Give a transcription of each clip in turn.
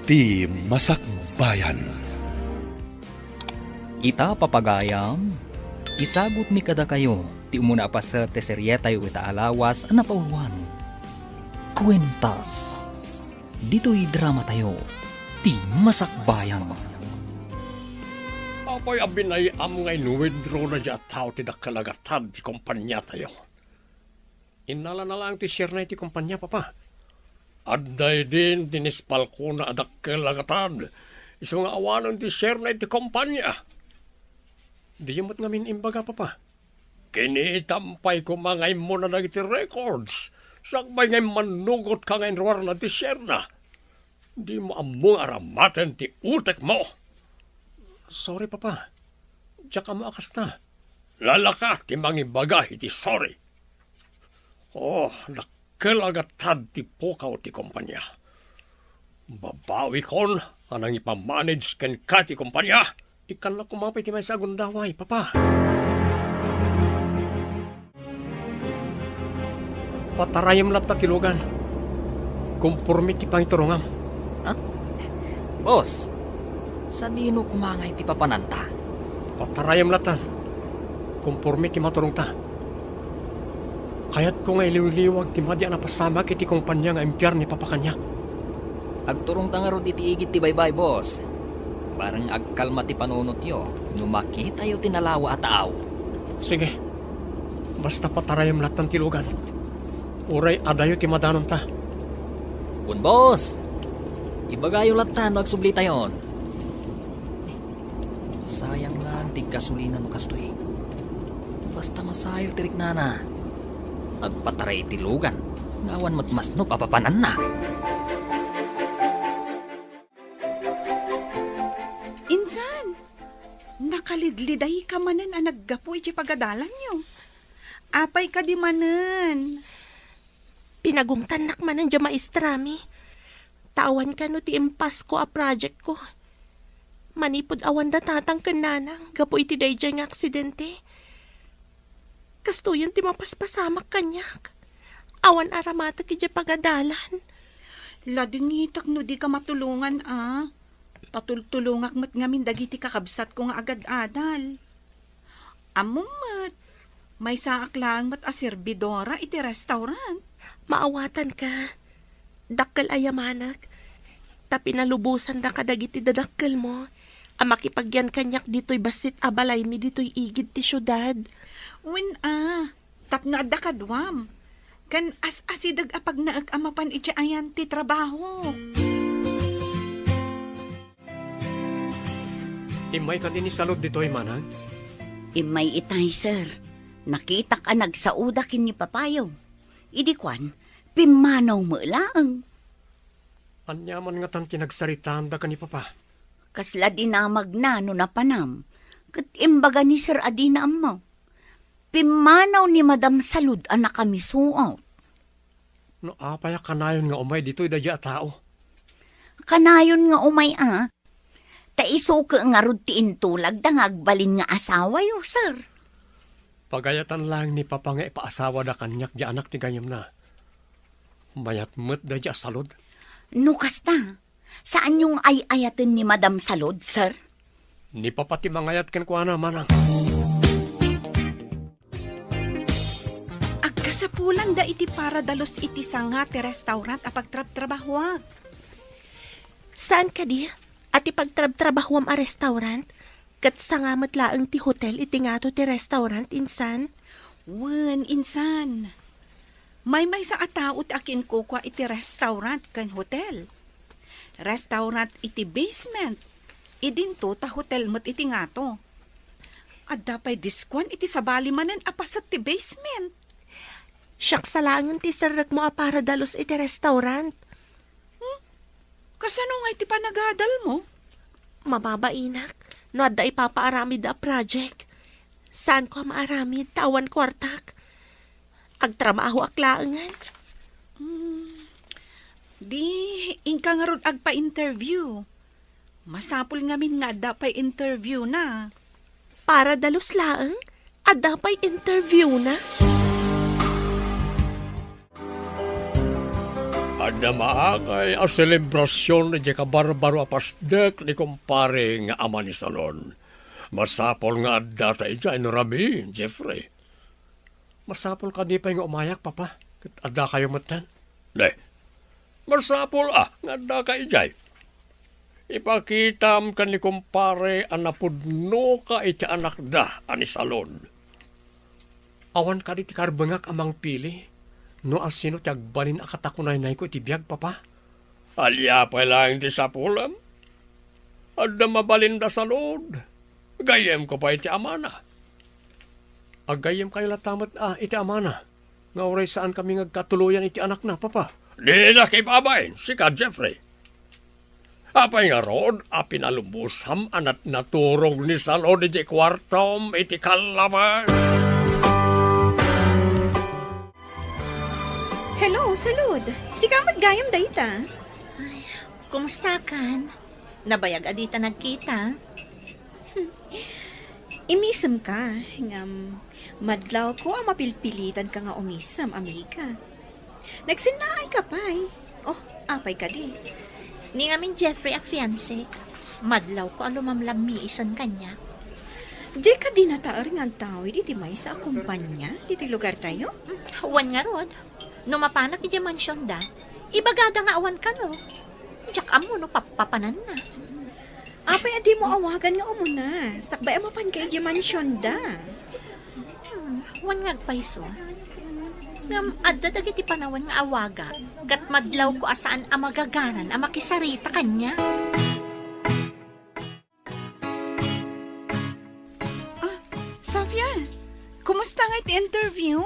ti Masakbayan. Ita papagayam, isagot mi kada kayo, ti umuna pa sa teseryeta yu ita alawas na pauluan. Kwentas. Dito'y drama tayo, ti Masakbayan. Apoy abinay am ngay nuwidro na dya tao ti dakalagatan ti kumpanya tayo. Inala na lang ti share na ti kumpanya, papa. Adday din tinispal ko na dakalagatan. Iso nga awanon ti share na ti kumpanya. Di yamot ngamin imbaga, papa. Kinitampay ko mga mo na nagiti records. Sakbay ngay manugot ka ngay ruwar na ti share na. Di mo among aramaten ti utek mo. Sorry, papa. Diyak ka maakas na. Lalaka ti mangibaga iti sorry. Oh, nakalagatan ti pukaw ti kumpanya. Babawi kon, anang ipamanage ken ka ti kumpanya. Ikan na kumapay ti may sagundaway, papa. Patarayam lang tatilugan. Kumpurmi ti pangiturungam. Ha? Boss, sa dino kumangay ti papananta? Patarayam latan. Kumpurmi ti maturong ta. Kaya't ko nga iliwliwag ti madya na pasamak iti kumpanya nga impyar ni papakanyak. Agturong tangaro iti igit ti baybay, boss. Barang agkalma ti panunot yo, numaki tayo tinalawa at aaw. Sige. Basta patarayam latan tilugan. Uray adayo ti madanon ta. Un boss, ibagayo latan magsubli tayon. Sayang lang tigkasulinan no kastoy. Basta masayar tirik nana. Agpataray tilugan. Ngawan matmasno papapanan na. Insan, nakalidliday ka manan ang naggapu iti pagadalan nyo. Apay ka di manan. Pinagungtanak manan dya maestrami. Tawan ka no ti impas ko a project ko. Manipod awan da tatang kananang, gapo iti dayjay nga aksidente. Kastuyan ti mapaspasamak kanyak. Awan aramata ki pagadalan. Ladingitak no di ka matulungan Tatultulungak mat ngamin dagiti kakabsat ko nga agad-adal. Amumat, may saak lang mat aserbidora iti restaurant. Maawatan ka. Dakkel ayamanak. Tapi nalubusan da kadagiti dadakkel mo. Ang makipagyan kanyak dito'y basit abalay mi dito'y igid ti syudad. Wen tapno adda kadwam. Kan as-asidag apag naag-amapan iti ayan ti trabaho. Imay ka din ni salod dito'y manag? Imay itay, sir. Nakita ka nagsauda kin ni papayaw. Idikwan, pimanaw mo lang. Anyaman nga tan tinagsaritaan da ka ni papa. Kasla dinamag na no napanam. Kat imbaga ni Sir Adina mo. Pimanaw ni Madam Salud anak kami suot. No apaya kanayon nga umay dito'y dadya tao. Kanayon nga umay Taiso ka nga rod ti intulag da ngagbalin nga asawa yo, sir. Pagayatan lang ni papa nga ipaasawa da kanyak di anak ti gayam na. Mayat met dadya salod. No kasta, saan yung ay-ayatin ni Madam Salud, sir? Ni papa ti mangayat ken kuana manang. Agkasapulan da iti para dalos iti sanga ti restaurant a pagtrab-trabahwag. Saan ka di? At ipagtrab-trabahwam a restaurant? Kat sangamat laang ti hotel iti nga to ti restaurant, insan? Wen, insan. May sa atao ti akin ko kwa iti restaurant kan hotel. Restaurant iti basement. Idinto ta hotel mat iti nga to. Adda pa'y diskwan iti sabali manan apasat ti basement. Siyak salangan ti sarak mo a para dalos iti restaurant. Kasano nga iti panagadal mo? Mababainak, no adda ipapaaramid da project. Saan ko maaramid, tawan kwartak. Agtramaho aklaangan. Di, ingka nga ron agpa-interview. Masapul ngamin nga adda pa'y interview na. Para dalos laang, adda pa'y interview na. Ada maangay a selebrasyon ni kabarbaro apasdek ni kumpare nga ama ni Salon. Masapol nga adda tayo dyan, Rami, Jeffrey. Masapol ka di pa yung umayak, papa. Kat adda kayo matan. Le, masapol nga adda kayo dyan. Ipakitam ka ni kumpare anapudno ka iti anak da ani Salon. Awan ka di ti karbengak amang pili. No asino ti agbalin akatakunay-nay ko iti biyag, papa. Alya pa lang ti sapulam. Adda mabalin da Salon. Gayem ko pa iti amana. Agayem kayo latamat iti amana. Nga oray saan kami ngagkatuluyan iti anak na, papa. Di na kipabayin, sika Jeffrey. Apay nga rod, pinalubusam anat naturog ni Salon iti kwartom iti kalabas. Hello, Salud. Sika maggayam dayta. Kumusta kan? Nabayag adita nagkita? Imisam ka. Madlaw ko ang mapilpilitan ka nga umisam, amiga. Nagsinaay ka pa'y. Oh, apay ka di. Ni ngamin Jeffrey a fiancé. Madlaw ko alumamlami isan kanya. Di ka di nataar nga tawid iti may sa kumpanya. Diti lugar tayo? Wan nga rod. No mapanak iti mansyon da, ibagada nga awan ka no. Diyak amo no papapanan na. Apay adi mo awagan nga umuna. Sakbay amapan kay iti mansyon da. Wan nga paiso. Ngam adda dagiti panawan nga awaga. Kat madlaw ko asaan ang magaganan ang makisarita kanya. Sofia, kumusta nga iti interview?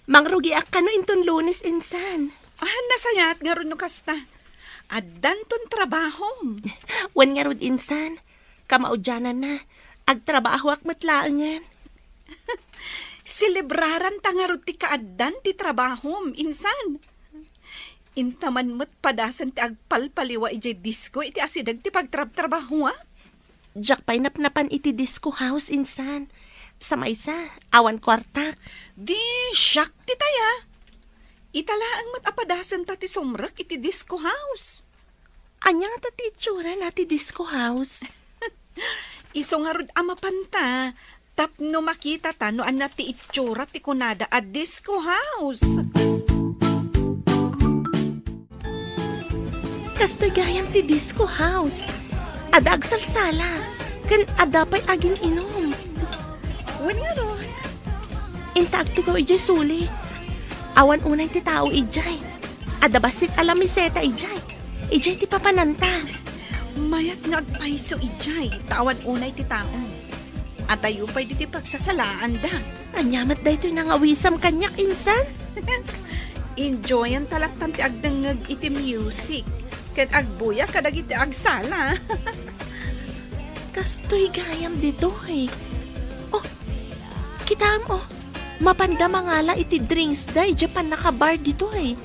Mangrugi ak ka no inton Lunes insan. Nasayat nga ron no kasta. Addan ton trabaho. Wan nga rod insan. Kamaudyanan na. Agtrabaho ak matlaangan. Selebraran ta nga ron ti kaaddan ti trabaho, insan. Intaman mo't padasan ti agpalpaliwa iti disco iti asidag ti pagtrabaho. Diyak pa'y napnapan iti disco house insan. Sa maysa, awan kwartak. Di, syak ti taya. Italaang matapadasan ta ti sumrak iti disco house. Anya nga ti itsura na ti disco house. Iso nga rod amapanta. Tapno makita ta no na ti itsura ti kunada a disco house. Kastoy gayam ti disco house. Ada agsalsala. Kan ada pa'y aging inom. Wan nga ron. Intaag to gaw ijay suli. Awan unay ti tao ijay. Ada basit alamiseta ijay. Ijay ti papananta. Mayat nga agpaiso ijay. Tawan unay ti tao. At tayo pa'y diti pagsasalaan da. Anyamat da ito'y nangawisam kanyak insan. Enjoyan talaktan ti agdangag iti music. Kat agbuya kadag iti agsala. Kastoy gayam dito eh. Oh, kita mo. Mapanda mangala iti drinks day. Japan nakabar dito eh.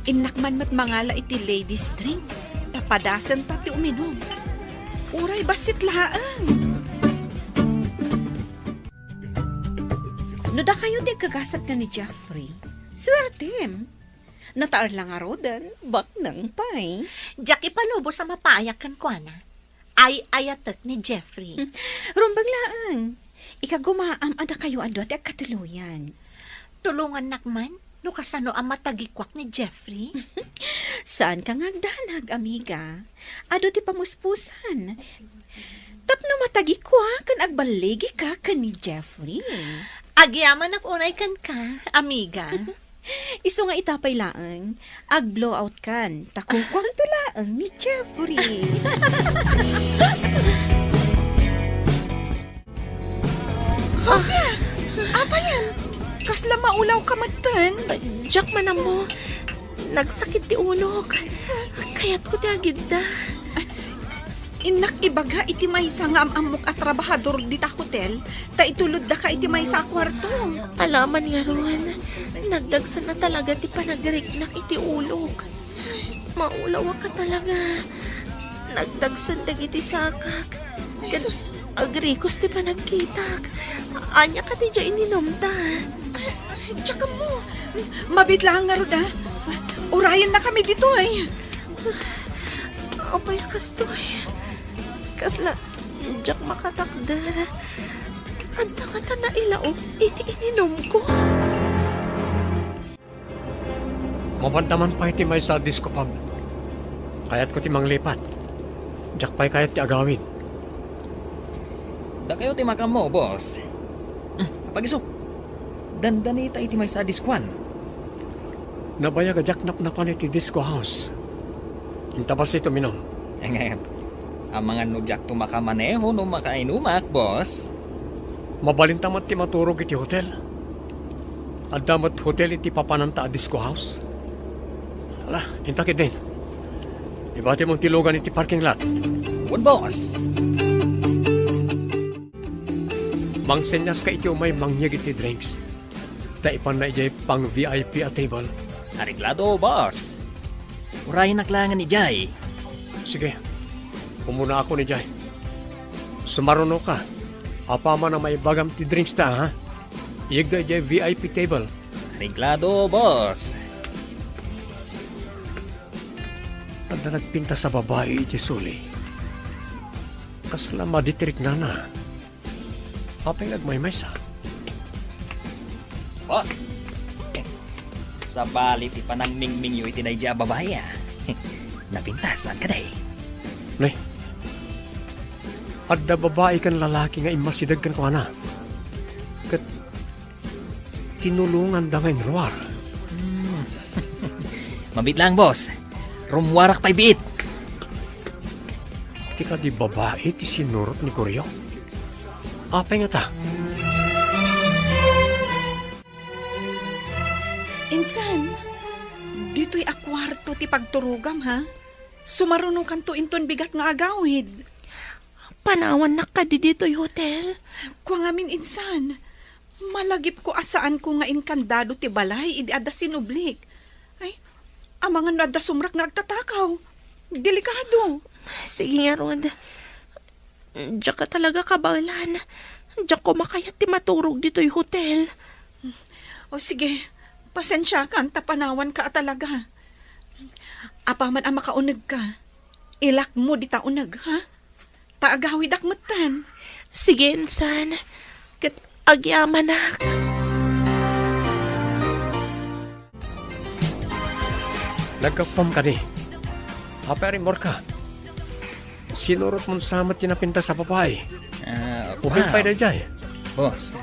Inakman mat mangala iti ladies drink. Tapadasan ta ti uminom. Uray basit laang. No da kayo di kagasat ka ni Jeffrey. Swertem. Nataar lang nga rodan. Bak nang pay. Jack ipalubo sa mapayak kan kwa na. Ay ayatek ni Jeffrey. Rumbang laang. Ikagumaam ada kayo ado at katuluyan. Tulungan nakman, no kasano ang matagikwak ni Jeffrey? Saan ka ngagdanag, amiga? Ado ti pamuspusan. Tapno matagikwa kan agbaligi ka ni Jeffrey. Agyaman ak unay kan ka, amiga. Iso nga itapay laang, ag-blowout kan, takukwang tulaang ni Jeffrey. Sofia! Apa yan? Kasla maulaw ka matan. Jack man mo, nagsakit ti ulo. Kaya't ko ti agid da. Inak ibaga iti maysa nga amamok at trabahador dita hotel, ta itulod da ka iti maysa kwarto. Alaman nga ron, nagdagsa na talaga ti panagiriknak iti ulog. Maulaw ka talaga. Nagdagsan dagiti sakak. Jesus. Agrikos ti panagkitak. Anya ka ti dya ininom ta. Tsaka mo, mabit lang nga ron, urayan na kami dito ay. Apay kastoy. Kasla, jak makatakdar. Ang tangata na ilaok, iti ininom ko. Mabantaman pa iti may sa disco pub. Kayat ko ti manglipat. Jak pa'y kayat ti agawin. Da kayo ti makam mo, boss. Pagiso. Dandanita iti may sa diskwan. Nabaya jak napnapan iti disco house. Intabas ito minom. Ngayon, ang mga nudyak tumakapaneho no makainumak, boss. Mabalintamat ti maturog iti hotel. Adamat hotel iti papananta a disco house. Ala, intakit din. Ibati mong tilugan iti parking lot. Good, boss. Mangsenyas ka iti umay mangyag iti drinks. Taipan na ijay pang VIP a table. Ariglado, boss. Urayin naklangan ni Jay. Sige, pumuna ako ni Jay. Sumaruno ka. Apama na may bagam ti drinks ta, ha? Iyag da ijay VIP table. Ariglado, boss. At na nagpinta sa babae iti suli. Kasla maditirik na na. Apay nagmaymay sa. Boss. Sa balit ipanang mingming yu itinayja babae, napintasan ka day. Nay, at da babae kan lalaki nga imasidag kan ko na. Kat tinulungan da ngayon ruwar. Mabit lang, boss. Rumwarak pa'y biit. Ti ka di babae ti sinurot ni Koryo. Apay nga ta. Insan, dito'y akwarto ti pagturugam, ha? Sumarunong kanto inton bigat nga agawid. Panawan na ka di dito'y hotel. Kwa ngamin insan, malagip ko asaan ko nga inkandado ti balay, idi ada sinublik. Ay, ang mga nada sumrak nga agtatakaw. Delikado. Sige nga, Rod. Diyak ka talaga kabalan. Diyak ko makayat ti maturog dito'y hotel. O sige, pasensya ka, tapanawan ka talaga. Apaman ang makaunag ka, ilak mo di taunag, ha? Taagawid akmatan. Sige, insan. Kat agyaman na. Nagkapam ka ni. Apay rin ka. Sinurot mong samat tinapinta sa babae. Ubing pa'y na jay. Boss,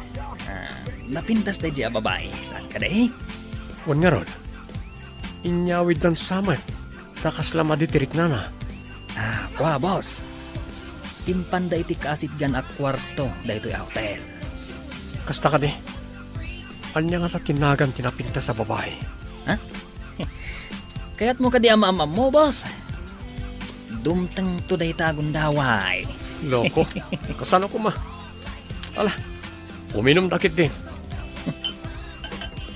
napintas na dyan babae. Saan ka day? Wan nga ron. Inyawid ng samat. Takasla maditirik na na. Kwa, boss. Impanda iti kasit gan ak kwarto da ito'y hotel. Kasta ka ni. Anya nga ta tinagan tinapinta sa babae. Kaya't mo ka di ama-ama mo, boss. Dumtang to day tagon daway. Loko. Kasano ko ma? Ala, uminom takit din.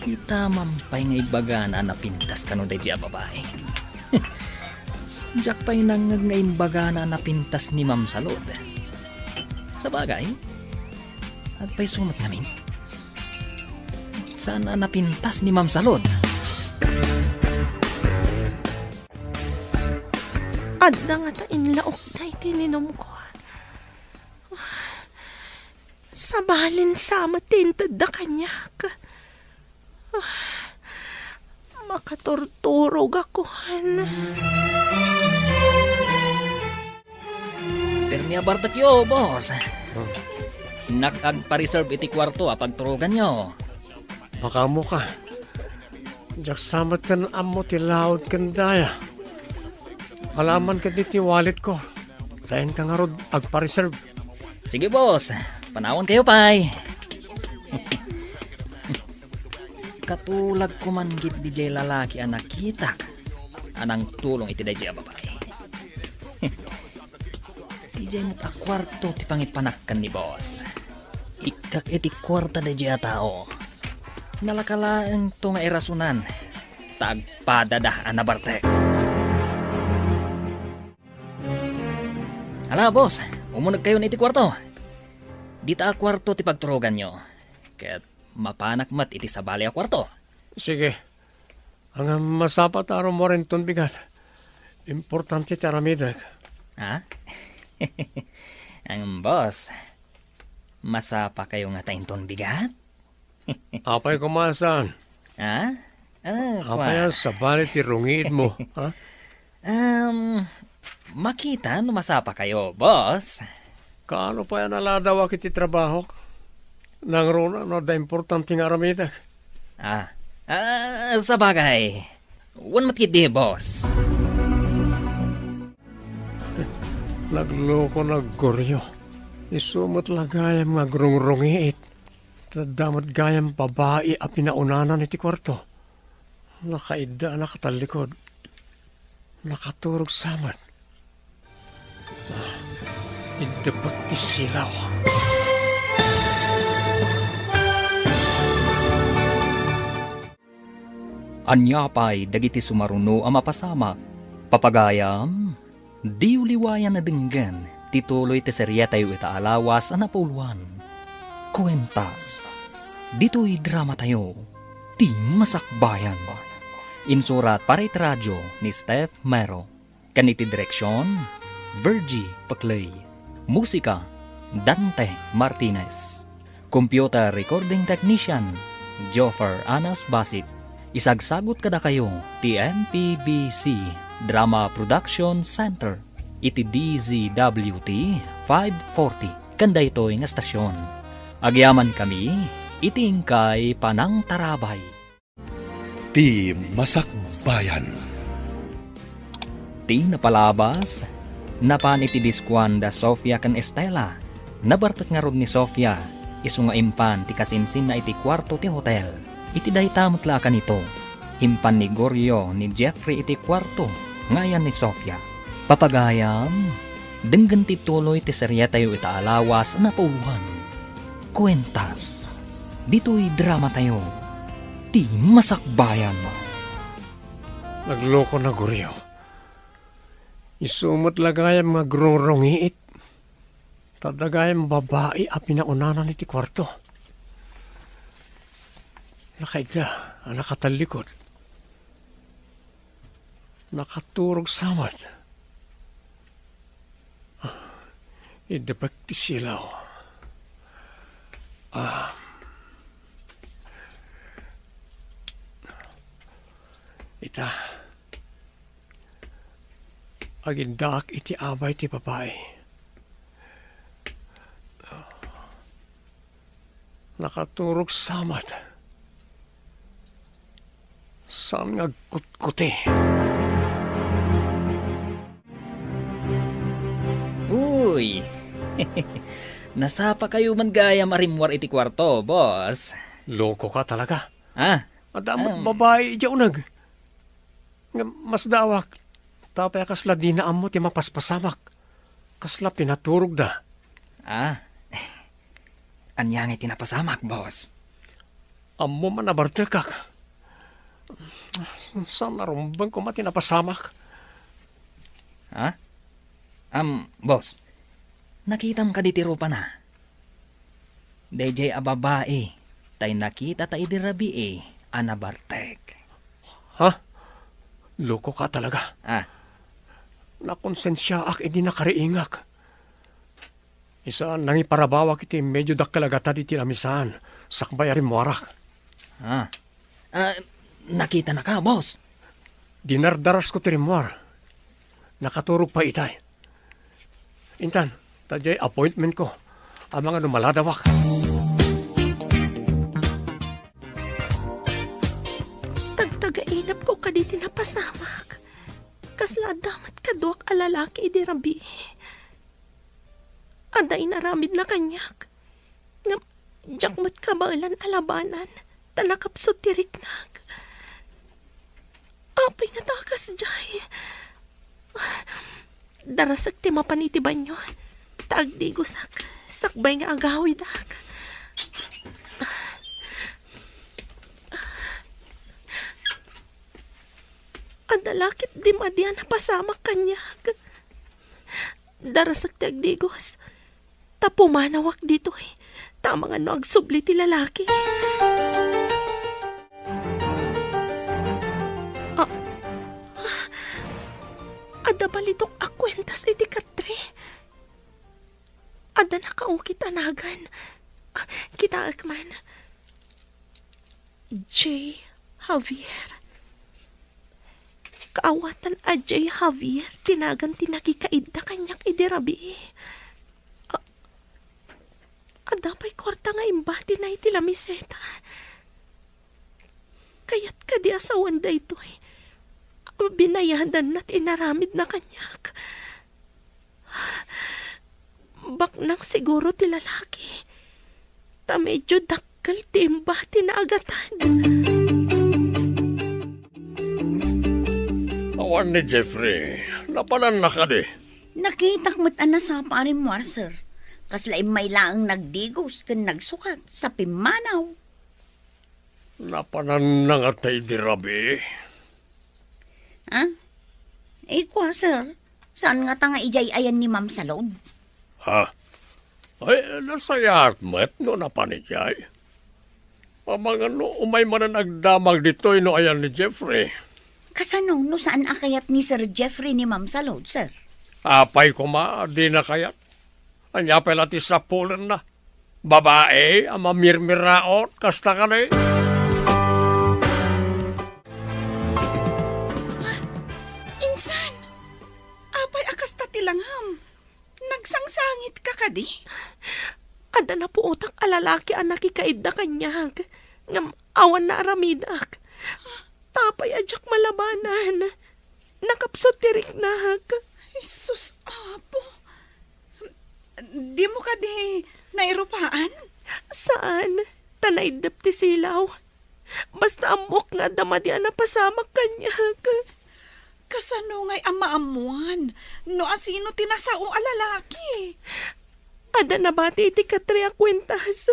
Itamam pa'y nga ibaga na napintas ka no day dya babae. Diyak pa'y nangag nga imbaga na napintas ni Ma'am Salud. Sa bagay, at pa'y sumat namin. Sana napintas ni Ma'am Salud. Adda nga ta inlaok na itininom ko. Sabalin sama tintad da kanyak. Makatorturog ako. Permia bartakyo, boss. Hinakag pa-reserve iti kwarto pagturugan nyo. Makamo ka. Diyak samat kan amo tilaod kan daya. Alaman ka diti wallet ko. Tayin ka nga rod agpa-reserve. Sige, boss. Panawon kayo, pay. Katulag ko man git DJ lalaki ang nakitak. Anang tulong iti DJ babae. DJ mo ta kwarto ti pangipanakkan ni boss. Ikak iti kwarta DJ tao. Nalakalaang to nga irasunan. Tagpadadah anabartek. Hala, boss. Umunag kayo na iti kwarto. Dita kwarto ti pagturugan nyo. Kaya't mapanak mat iti sabali a kwarto. Sige. Ang masapat araw mo rin ton bigat. Importante ti aramidag. Ha? Ang boss, masapa kayo nga tainton bigat? Apay kumasan. Ha? Apay sa bali ti rungid mo. Ha? Makita no masapa kayo, boss. Kaano pa yan aladawa kiti trabaho? Nang rona no da importante nga aramidag. Sa bagay. Wan matkidi, boss. Nagloko naggoryo. Isumot lagayam nga grungrungiit. Tadamat gayam babae a pinaunanan iti kwarto. Nakaida nakatalikod. Nakaturog samad. Idabag ti silaw. Anyapay dagiti sumaruno ang mapasamak. Papagayam, di uliwayan na dinggan, tituloy ti serya tayo itaalawas ang napuluan. Kwentas, dito'y drama tayo, ti masakbayan. Insurat para iti radyo ni Steph Mero. Kaniti direksyon, Virgie Paclay. Musika, Dante Martinez. Computer recording technician, Joffer Anas Basit. Isagsagot kada kayo ti MPBC Drama Production Center iti DZWT 540 kanda ito'y nga stasyon. Agyaman kami iti ingkay Panang Tarabay. Ti Masakbayan. Ti napalabas napan iti diskuan da Sofia kan Estela. Nabartak nga rod ni Sofia isu nga impan ti kasinsin na iti kwarto ti hotel. Iti daytamot la kanito, impan ni Goryo ni Jeffrey iti kwarto, ngayan ni Sofia. Papagayam, denggan ti tuloy ti serya tayo itaalawas na pauluhan. Kwentas, dito'y drama tayo, ti masakbayan. Nagloko na Goryo. Isumot lagayam nga grungrungiit. Tadagayam babae a pinaunanan iti kwarto. Nakaida, nakatalikod. Nakaturog samad. Idabag ti silaw. Ita. Agindak iti abay ti babae. Nakaturog samad. Saan nga kutkuti? Uy, nasapa kayo man gaya marimwar iti kwarto, boss. Loko ka talaga. Madamot babae iyaunag. Mas dawak. Tapay kasla di na amo ti mapaspasamak. Kasla pinaturog da. Anyang iti napasamak, boss. Amo man nabartekak. Saan narumbang ko mati napasamak? Boss, nakitam ka ditiro pa na. DJ ababae, tay nakita tay dirabi anabartek. Loko ka talaga. Nakonsensya ak edi nakariingak. Isa nangiparabawak iti medyo dakkalagata di tinamisan. Sakbayarin mo arak. Nakita na ka, boss. Dinardaras ko tirimwar. Nakaturog pa itay. Intan, tadyay appointment ko. Ang mga numaladawak. Tagtagainap ko kaditi na pasamak. Kasla damat kaduak alalaki idirabi. Aday naramid na kanyak. Nga, jakmat kabalan alabanan. Tanakapsot tiriknag. Apay nga takas jay. Darasak ti mapaniti banyo. Taagdi gusak. Sakbay nga agawid ak. Adalakit di madyan na pasamak kanyag. Darasak ti agdigos. Tapumanawak dito Tama nga no agsubli ti lalaki. Ada balitok akwentas iti katre. Ada nakaukit anagan. Kita akman. J. Javier. Kaawatan a J. Javier, tinagan tinakikaid na kanyak idirabi. Adapay korta nga imbati na iti lamiseta. Kaya't kadi asawan da ito binayadan na't inaramid na kanyak. Bak nang siguro ti lalaki. Ta medyo dakkel ti imbati na agatan. Awan ni Jeffrey, napanan na ka di. Nakitak mo't ana sa parin mo, sir. Kaslaim may laang nagdigos kan nagsukat sa pimanaw. Napanan na nga tayo di rabi. Ha? Kwa, sir. Saan nga tanga ijay ayan ni Ma'am Salod? Ha? Ay, nasayat met no napanijay. Mga no, umay man na nagdamag dito no ayan ni Jeffrey. Kasano, no saan akayat ni Sir Jeffrey ni Ma'am Salod, sir? Apay ko ma, di na kayat. Anya pala ti sapulan na. Babae, ang mamirmiraot, kasta ka na eh. Insan, apay akas tatilangham. Nagsangsangit ka kadi? Ada na po utang alalaki ang nakikaid na kanyag. Ngam awan na aramidak. Tapay adyak malabanan. Nakapsot tirik nahag. Jesus, apo. Di mo kadi nairupaan? Saan? Tanaydap ti silaw. Basta amok nga damadian na pasamak kanyag. Kasano nga'y amaamuan? No asino tinasao alalaki? Ada na bati iti katria kwentas.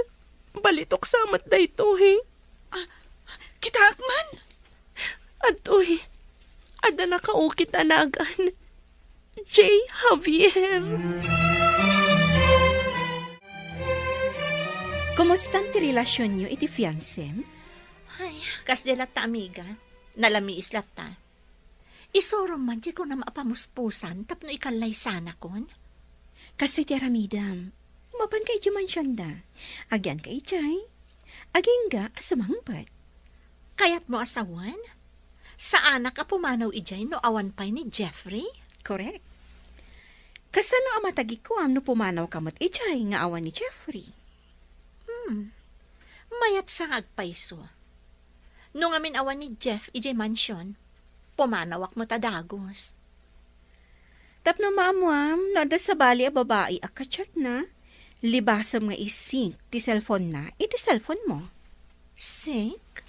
Balitok samat da ito Kitakman? At ada na kaukit anagan. J. Javier. Kumusta ti relasyon nyo iti fiancé? Ay, kas de latta amiga. Nalami islata. Isorong man di ko na maapamuspusan tapno ikalay sana kon. Kasi ti aramidam, mapan kay juman siyanda. Agyan kay Jay. Aging ga asamangpat. Kayat mo asawan? Sa anak ka pumanaw ijay no awan pay ni Jeffrey? Correct. Kasano amatagi ko no pumanaw kamot ijay nga awan ni Jeffrey? Mayat sa agpaiso. Nung amin awan ni Jeff ijay mansyon, pumanawak mo tadagos. Tapno maamuam, nada sa bali a babae akachat na, libasam nga isink, ti cellphone na, iti cellphone mo. Sink?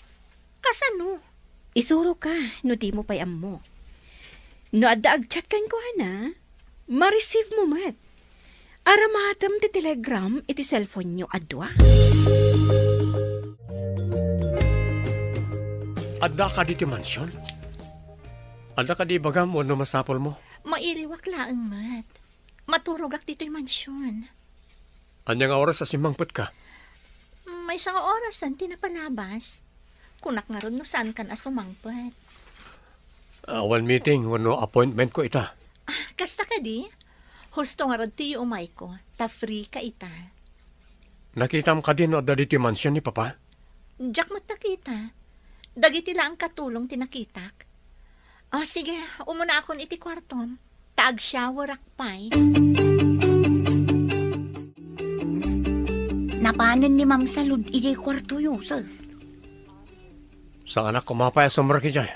Kasano? Isuro ka, no di mo pay mo. No adda agchat kan ko na, ma-receive mo mat. Aramatam ti telegram, iti cellphone nyo adwa. Adda ka dito mansyon? Adda ka di bagam mo no masapol mo? Mairiwak laang mat. Maturog ak dito'y mansyon. Anya nga oras sa simangput ka? May isang orasan tinapalabas. Kunak nga ron no saan ka na sumangpat. One meeting, wano appointment ko ita. Kasta ka di? Husto nga ron tiyo umay ko. Ta free ka ita. Nakita mo ka din no adda dito yung mansyon ni Papa? Diyak mo't nakita. Dagiti lang katulong tinakitak. Sige, umuna akon iti kwartom. Taag shower akpay. Napanan ni Ma'am Salud ijay kwarto yo, sir. Sa anak ko mapaya sumra ki jay.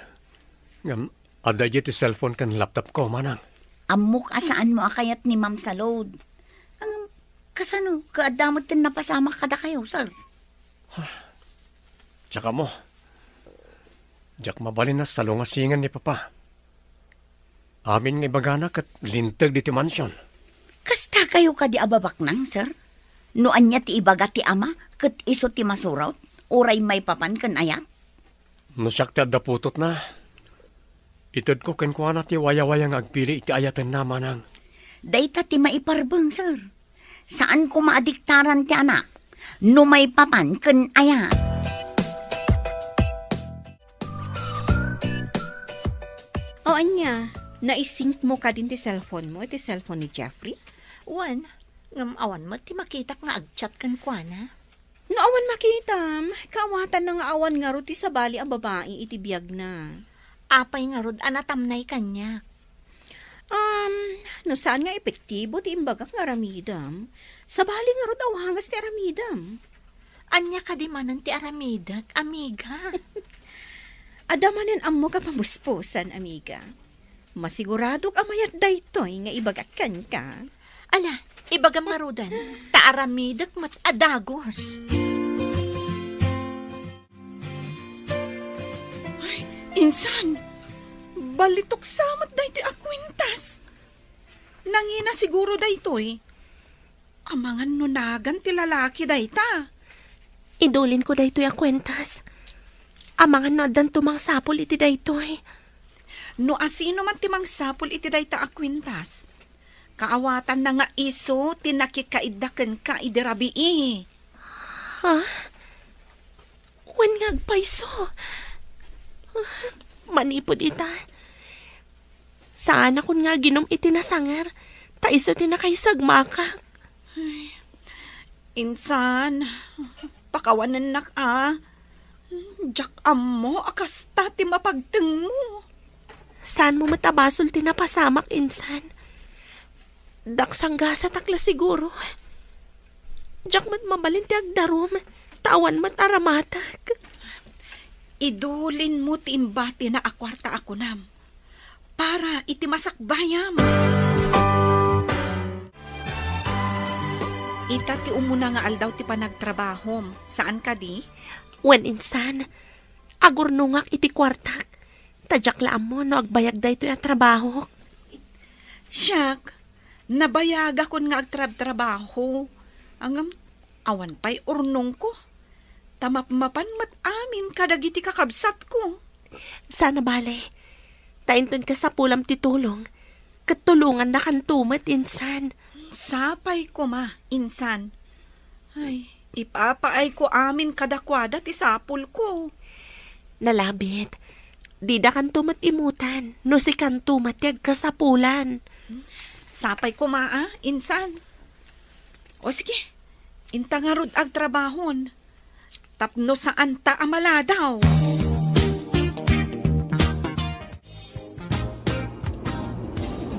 Ngam, adda ti cellphone kan laptop ko, manang. Amok asaan mo akayat ni Ma'am Salud. Ang kasano, kaadamot din napasama kada kayo, sir. Tsaka mo, jak mabalin na sa lungasingan ni Papa. Amin nga ibagana kat lintag dito mansyon. Kasta kayo ka di ababak nang, sir? Noan niya ti ibaga ti ama, kat iso ti masurawt, uray may papan kan ayat? Nasyak ti adda putot na. Itad ko kenkwana ti waya-wayang agpili iti ayatan na manang. Dayta ti maiparbeng, sir. Saan ko maadiktaran ti anak? No may papan kan ayat? O anya, Naisync mo ka din ti cellphone mo, iti cellphone ni Jeffrey? Wan, ngam awan mo, ti makitak nga agchat kan kwa na. No awan makitam, kaawatan na nga awan nga ro ti sabali ang babae iti biyag na. Apay nga rod, anatamnay kanya. No saan nga epektibo ti imbagak nga aramidam? Sabali nga ro awangas ti aramidam. Anya ka di manan ti aramidag, amiga. Adamanen ammo ka pamuspusan, amiga. Masigurado ka mayat daytoy nga ibagakan ka. Ala, ibagam nga rodan, ta aramidag mat adagos. Insan, balitok samat daytoy a kwintas. Nangina siguro daytoy. Amangan nunagan ti lalaki dayta. Idulin ko daytoy a kwentas. Amangan no adan tumang sapol iti daytoy. No asino man ti mangsapol iti dayta a kwintas. Kaawatan na nga iso tinakikaidaken ka idirabii. Ha? Wan nga agpaiso. Manipod ita. Saan akon nga ginom iti nasangar, ta iso tinakaisagmakak. Insan, pakawanan nak Jak ammo, akasta ti mapagteng mo. Saan mo matabasol tinapasamak, insan? Daksang gasa takla siguro. Jak mat mabalin ti agdarom, tawan mat aramatak. Idulin mo ti imbati na akwarta ako nam. Para iti masakbayam. Ita ti umuna nga aldaw ti panagtrabahom. Saan ka di? Wen insan, agurnungak iti kwartak. Tadyak laam mo no agbayag da ito yung trabaho. Siyak, nabayag akon nga agtrab-trabaho. Angam, awan pa'y urnong ko. Tamapmapan mat amin kadagiti kakabsat ko. Sana bale, tainton ka sa pulam titulong. Katulungan na kantumat, insan. Sapay ko ma, insan. Ay, ipapaay ko amin kadakwada ti sapul ko. Nalabit, di da kantumat imutan, no si kantumat yag kasapulan. Sapay ko ma, insan. O sige, inta nga rod ag trabahon. Tapno saan ta amala daw.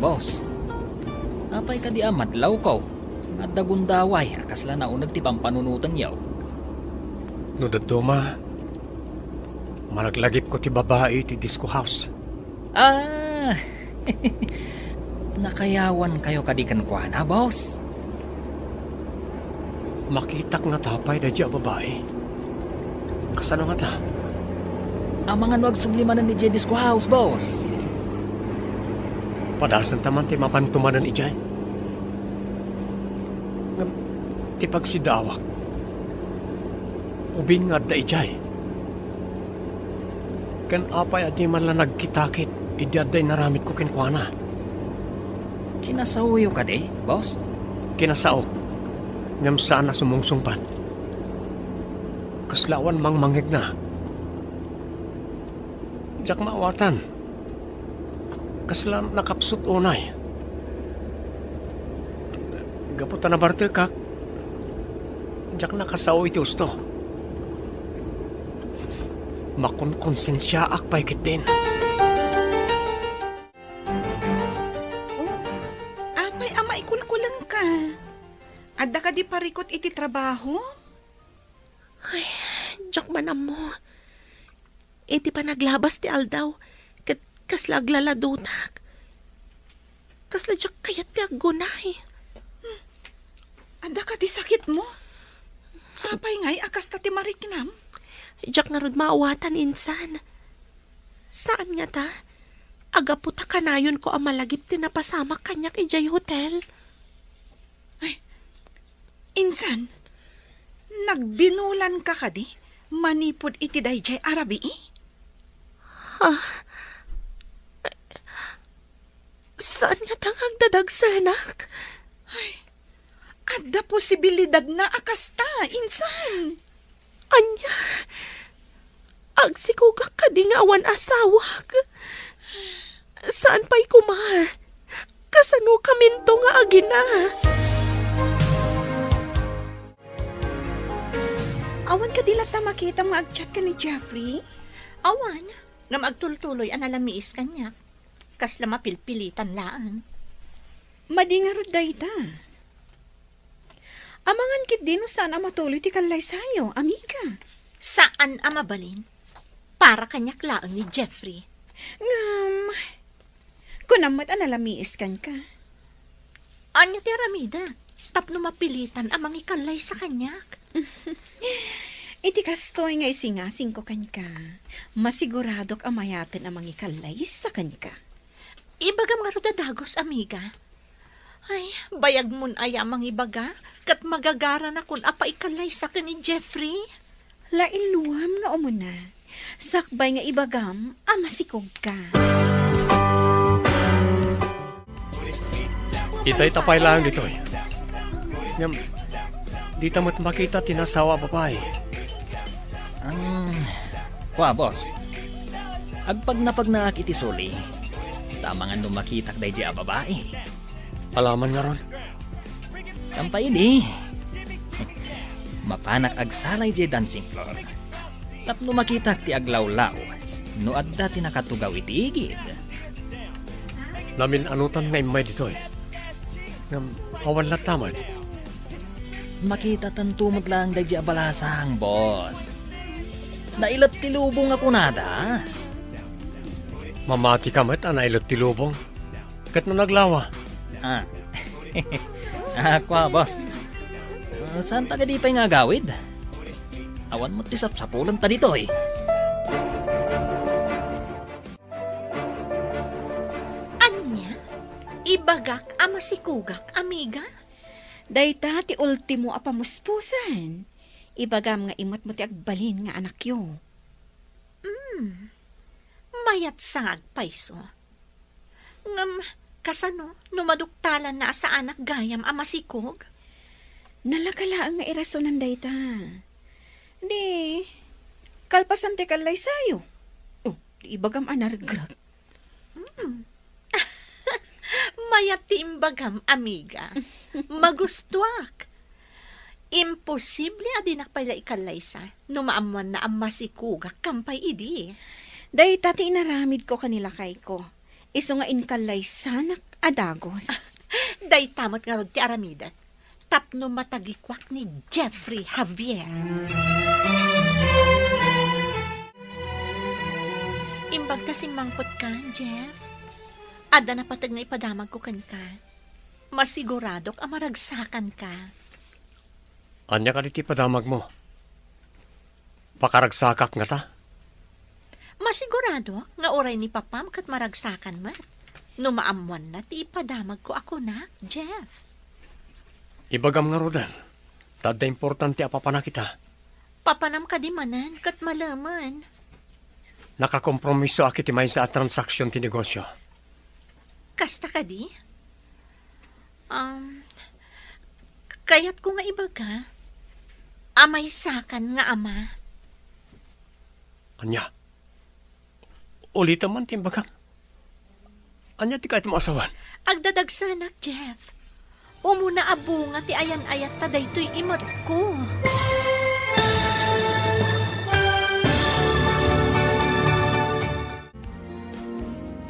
Boss, apay ka di amadlaw ko. At dagundaway, akasla na unag ti pampanunutan yaw. No daduma, malaglagip ko ti babae ti disco house. Nakayawan kayo kadikan kwa na, boss. Makitak nga tapay na diya babae. Kasano nga ta? Ang mga nuag sublimanan ni J. Disco House, boss. Padasan taman ti mapantumanan ijay. Ti pagsidawak. Ubing nga da ijay. Kan apay at di man lang nagkitakit, idiaday naramit ko kinkwana. Kinasauyo ka di, boss? Kinasaok. Ngam saan na sumungsungpat. Kaslawan mang mangig na. Diyak maawatan. Kaslan nakapsut unay. Gaputan na barte kak. Diyak nakasaw iti usto. Makon-konsensya akpay kit din. Apay ama ikulkulang ka. Adda ka di parikot iti trabaho? Ay, jak manam mo. Iti pa naglabas ti aldaw. Kasla aglaladutak. Kasla jak kayat ti aggunay. Adda ka di sakit mo? Apay ngay akas ta ti mariknam? Jak nga rod maawatan, insan. Saan nga ta? Agaputa kanayon ko ang malagip ti napasamak kanyak ijay hotel. Ay, insan, nagbinulan ka kadi? Manipod iti dayjay arabii? Saan nga tang agdadagsanak? Ay, adda posibilidad na akasta, insan. Anya, agsikugak ka di nga awan asawak. Saan pa'y kuma? Kasano kaminto nga agina? Awan ka dila ta makita mga agchat ka ni Jeffrey? Awan, nga magtultuloy ang nalamiis kanya. Kasla mapilpilitan laan. Madingarod day ta. Amangan kit din sana matuloy ti kalay sayo, amiga. Saan ang mabalin? Para kanyak laang ni Jeffrey. Ngam, kunamat ang nalamiis kan ka. Anya ti Ramida, tapno mapilitan ang mangikalay sa kanyak. Iti kastoy nga isingasing ko kan ka. Masiguradok amayaten ang mangikalay sa kan ka. Ibagam nga rodadagos, amiga. Ay, bayag mun aya mangibaga, kat magagara na kun apa ikalay sa kan ni Jeffrey. Lailuam nga umuna. Sakbay nga ibagam, masikog ka. Itay tapay lang dito eh. Ngam, di tamat makita tinasawa babae. Boss. Agpag naak iti suli, tama nga lumakitak day di a babae. Alaman nga ron. Kampay di. Mapanak agsalay di dancing floor. Tapno makitak ti aglawlaw, no adda ti nakatugaw iti igid. Namin anutan nga imay dito eh. Ngam, awan na tamad. Makita tantumot lang day di a balasang, boss. Nailat ti lubong ako nada. Mamati ka mat, anailot ti lubong. Kat no naglawa. Kwa, boss. Saan taga di pa'y nga gawid? Awan mo ti sapsapulan ta dito eh. Anya? Ibagak ama sikugak, amiga? Dayta ti ultimo apamuspusan. Ibagam nga imot mo ti agbalin nga anak yo. Mayat sangag paiso. Ngam, kasano, numaduktalan na sa anak gayam ama sikog? Nalakalaang nga irasonan dayta. Di, kalpasan ti kalay sayo. Oh, di ibagam anargrag. Mayat ti imbagam, amiga. Magustuak. Imposible adinak pala ikalaysa no maamuan na ang masikugak kampay idi. Dayta ti inaramid ko kanila kay ko. Iso nga inkalay sanak adagos. Day tamot nga rod ti aramidan. Tapno matagikwak ni Jeffrey Javier. Imbag kasing mangkot ka, Jeff. Ada na patag na ipadamag ko kan ka. Masiguradok ang maragsakan ka. Anya ka diti padamag mo. Pakaragsakak nga ta. Masigurado nga oray ni Papam kat maragsakan mat. No maamuan na ti ipadamag ko ako na, Jeff. Ibagam nga rodan. Tadda importante apapana kita. Papanam ka di manan kat malaman. Nakakompromiso akit imay sa transaksyon ti negosyo. Kasta ka di? Kaya't ko nga ibaga, amay sakan nga ama. Anya? Ulitan man timbagam. Anya ti kahit mo asawan? Agdadagsanak, Jeff. Umuna abunga ti ayan-ayat ta daytoy imot ko.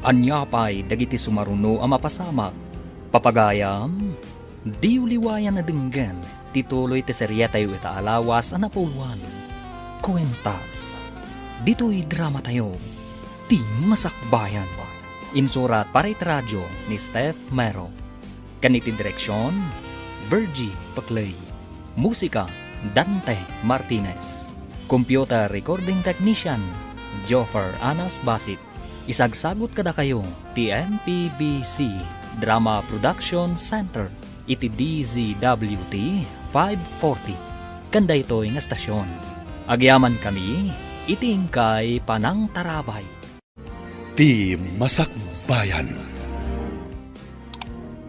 Anya pa'y dagiti sumaruno ang mapasamak. Papagayam, di uliwayan na denggan, tituloy ti serya tayo ita alawas ang napuluan. Kwentas, dito'y drama tayo, ti masakbayan. Insurat para radyo ni Steph Mero. Kaniti direksyon, Virgie Paclay. Musika, Dante Martinez. Computer recording technician, Joffer Anas Basit. Isagsagot kada kayo, TMPBC Drama Production Center, iti DZWT 540. Kanda ito'y nga stasyon. Agyaman kami, iting kay Panang Tarabay. Ti Masakbayan.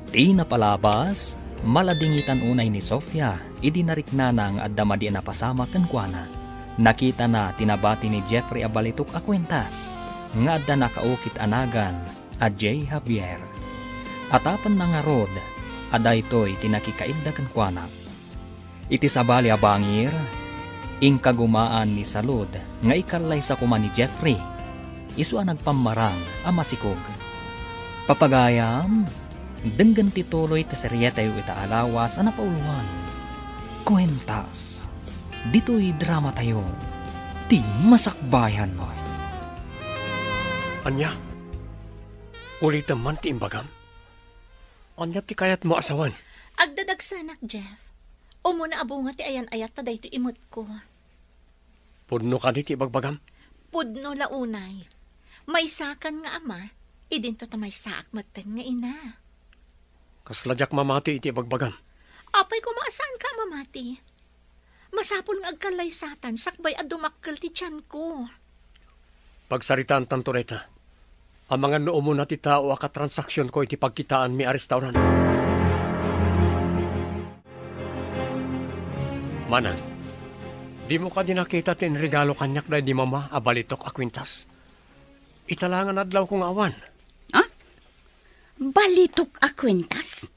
Ti napalabas, maladingitan unay ni Sofia, idinarikna ng addamadi na pasama kankwana. Nakita na tinabati ni Jeffrey abalitok akwentas, nga adda nakaukit anagan, Ajay Javier. Atapan na nga rod, aday to'y tinakikaiddakan kuana. Iti sabali abangir, ingkagumaan ni Salud nga ikalay sa kuma ni Jeffrey. Isu ang nagpamarang ama sikog. Papagayam, denggan tituloy ti seryetayo ita alawas ang napauluan. Kwentas, dito'y drama tayo. Ti masakbayan mo. Anya, ulit man ti imbagam. Anya ti kayat mo asawan. Agdadagsanak, Jeff. Umuna abunga ti ayan-ayat ta dayto imot ko. Pudno ka di ti ibagbagam. Pudno launay. May sakan nga ama, idinto ta may saak maten nga ina. Kasladyak mamati iti ibagbagam. Apay ko maasan ka mamati. Masapol nga agkalay satan, sakbay at dumakkel ti tiyan ko. Pagsaritaan tanto reta. Ang mga noo mo na ti tao akatransaksyon ko iti pagkitaan mi a restaurant. Manang, di mo ka dinakita tin regalo kanyak na di mama abalitok a kwintas. Italangan adlaw kong awan. Balitok a kwentas?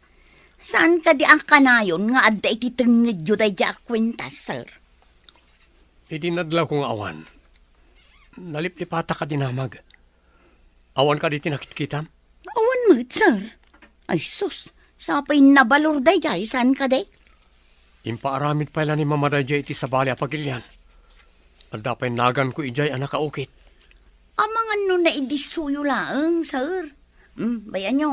Saan ka di ang kanayon nga adda iti tenged yu day di a kwentas, sir? Idinadlaw kong awan. Naliplipata ka dinamag. Awan ka di tinakitkitam? Awan mo, sir. Ay sus, sapay nabalor day jay, saan ka day? Impaaramid pa ni mama day iti sabali a pagilyan. Adapay nagan ko ijay anak kaukit. Amangan no na idisuyo laeng, sir. Bayan nyo,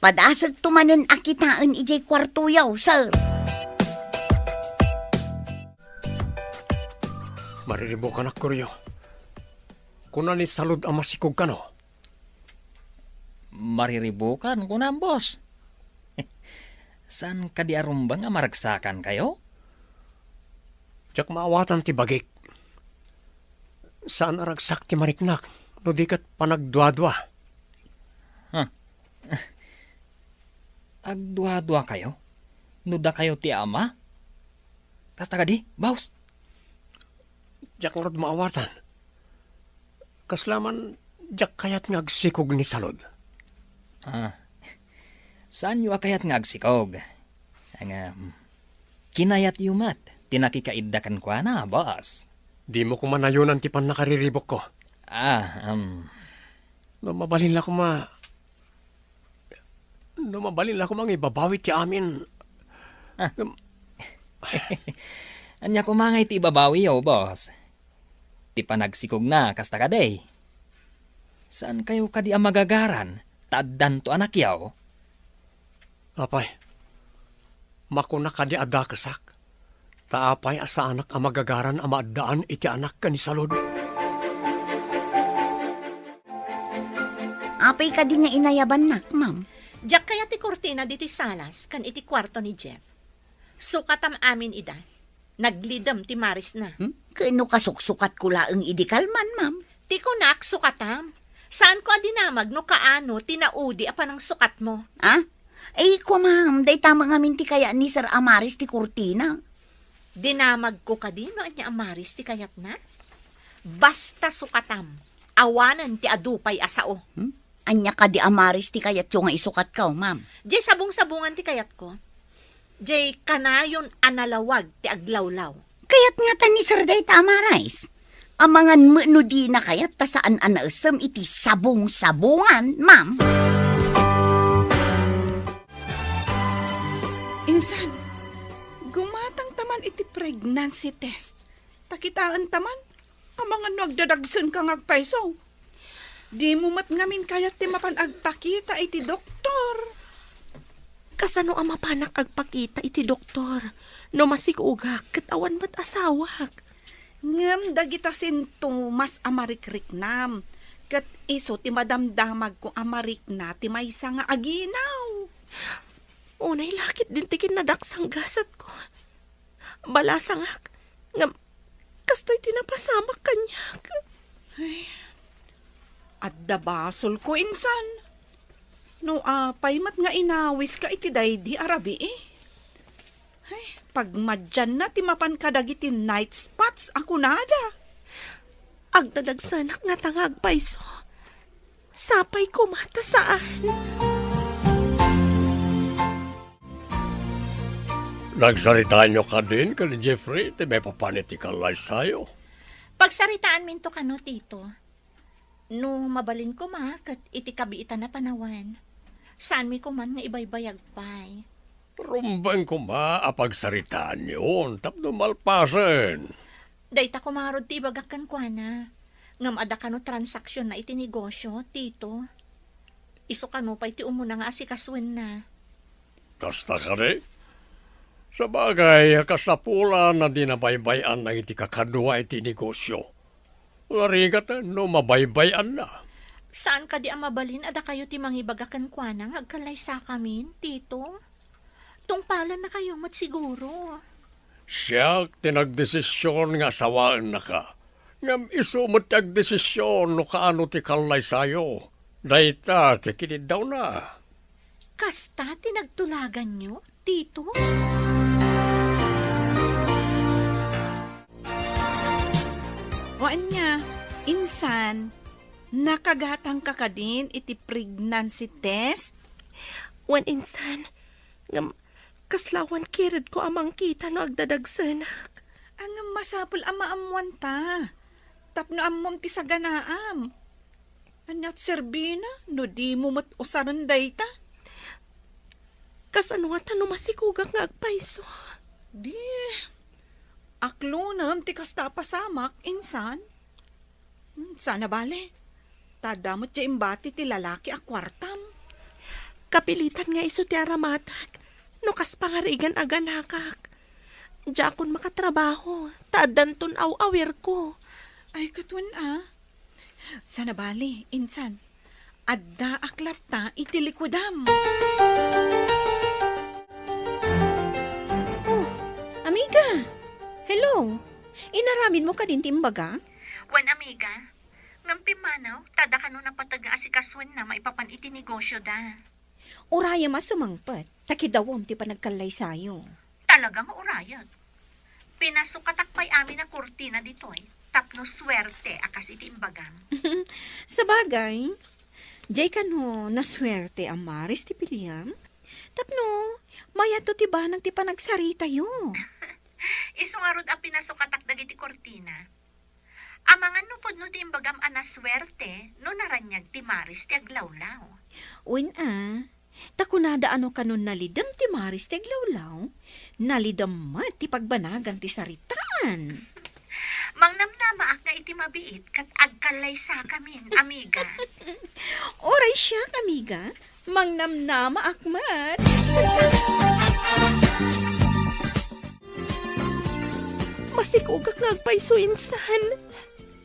padasag tumanan akitaan ijay kwarto yaw, sir. Mariribo ka na kuryo. Kuna ni Salud ang masikog ka no? Mariribukan ko na, boss. Saan ka di arumbang nga maragsakan kayo? Diyak maawatan ti bagik. Saan aragsak ti mariknak? No di kat panagdwa-dwa. Agdwa-dwa kayo? Nuda kayo ti ama? Kasta ka di, boss? Diyak nga rod maawatan. Kaslaman, diyak kayat nga agsikog ni Salud. Saan yu akayat nga agsikog? Ang kinayat yumat, tinakikaiddakan ko na, boss. Di mo kumanayunan ti pan nakariribok ko. No mabalin la ko mang ibabawit ti amin. Anya ko mangay ti ibabawi yo, boss. Ti panagsikog na, kasta ka day. Saan kayo kadi ang magagaran? Taaddan to anak yaw? Apay, makuna ka di adakasak. Taapay asa anak ang magagaran ang maadaan iti anak ka ni Salud. Apay ka di nga inayaban nak, ma'am. Diyak kaya ti kortina diti salas kan iti kwarto ni Jeff. Sukatam amin ida. Naglidam ti Maris na. Kano kasuksukat ko laeng idikalman, ma'am? Ti kunak sukatam. Saan ko adinamag no kaano tinaudi apa ng sukat mo? Ay ko, ma'am. Day tama nga minti kaya ni Sir Amaris ti kortina. Dinamag ko ka din no anya Amaris ti kayat na? Basta sukatam. Awanan ti adupay asao. Anya ka di Amaris ti kayat yung nga isukat ka, ma'am. Jay sabong-sabungan ti kayat ko. Jay kanayon analawag ti aglawlaw. Kayat nga ta ni Sir Day ta Amaris. Amangan mo no di na kayat ta saan anaasam iti sabong-sabungan, ma'am. Insan, gumatang taman iti pregnancy test. Takitaan taman, amangan nagdadagsan ka ngagpaiso. Di mo mat ngamin kayat ti mapanagpakita iti doktor. Kasano ang mapanak agpakita iti doktor? No masikugak, katawan ba't asawak? Ngam dagita sintomas amarikrik-nam. Kat iso ti madamdamag ko amarik na ti maysa nga aginaw. Unay lakit din tikin nadaksang gasat ko. Balasangak, ngam kastoy tinapasamak kanyak. At dabasol ko insan. No paymat nga inawis ka iti daydi arabi eh. Ay, pagmadyan na timapan ka dagiti night spots ako nada. Agdadagsanak nga tangag paiso. Sapay ko mata saan. Nagsaritaan nyo ka din ka ni Jeffrey, ti may papanitikalay sa'yo. Pagsaritaan minto ka no, tito. No mabalin ko kat iti kabiitan na panawan. Saan mi ko man nga ibay-bayag pay. Rumbang ko apagsaritaan yun, tapno malpasen. Dayta kumarod ti ibagakan kwa na. Ngam ada ka no transaksyon na iti negosyo, tito. Iso ka no pa iti umuna nga asikaswen na. Kasta ka rin? Sa bagay, kasapula na dinabaybayan na iti kakadwa iti negosyo. Larigat no mabaybayan na. Saan ka di amabalin ada kayo ti mangibagakan kwa na nga agkalay sa kamin, tito? Tungpalan na kayo mat siguro. Siya tinagdesisyon nga sawaan na ka. Ngam isumot agdesisyon no kaano ti kalay sayo. Dayta ti kinid daw na. Kasta tinagtulagan nyo, tito? Waan niya, insan, nakagatang ka ka din iti pregnancy test? Wan insan, ngam kaslawan kirid ko amang kita no agdadagsanak. Ang masapul ama amuan ta. Tapno amom ti saganaam. Anyat serbina, no di mo mat usaran dayta. Kasano nga tanong masikugak nga agpaiso. Di, aklonam ti kasta pasamak, insan. Sana bale, tadamot siya imbati ti lalaki a kwartam. Kapilitan nga iso ti aramatag, no kas pangarigan aganakak. Diya akong makatrabaho, taadanton aw-awir ko. Ay, katwan Sana bali, insan. Adda aklat ta iti likodam. Oh, amiga. Hello. Inaramin mo ka din timbaga? Wan amiga, ngampi manaw, tada ka no napataga asikaswen na maipapan iti negosyo da. Uraya masumangpat. Takidawom ti panagkalay sayo. Talagang urayag. Pinasukatakpay amin na kurtina ditoy, tapno swerte akas iti imbagam. Sa bagay, jay ka no naswerte ang maris ti Piliam. Tapno, mayato ti banang ti panagsarita yo. Isungarod ang pinasukatak dagiti kurtina. Amangan no pod no ti imbagam anaswerte, no naranyag ti maris ti aglawlaw. Uwin takunada ano kanon nalidam ti maris ti aglawlaw, nalidam mat ti pagbanagan ti saritaan. Mangnamnamaak na iti mabiit kat agkalay sa kamin, amiga. Oray siya, amiga. Mangnamnama akmat. Masikugak nga agpaiso insan.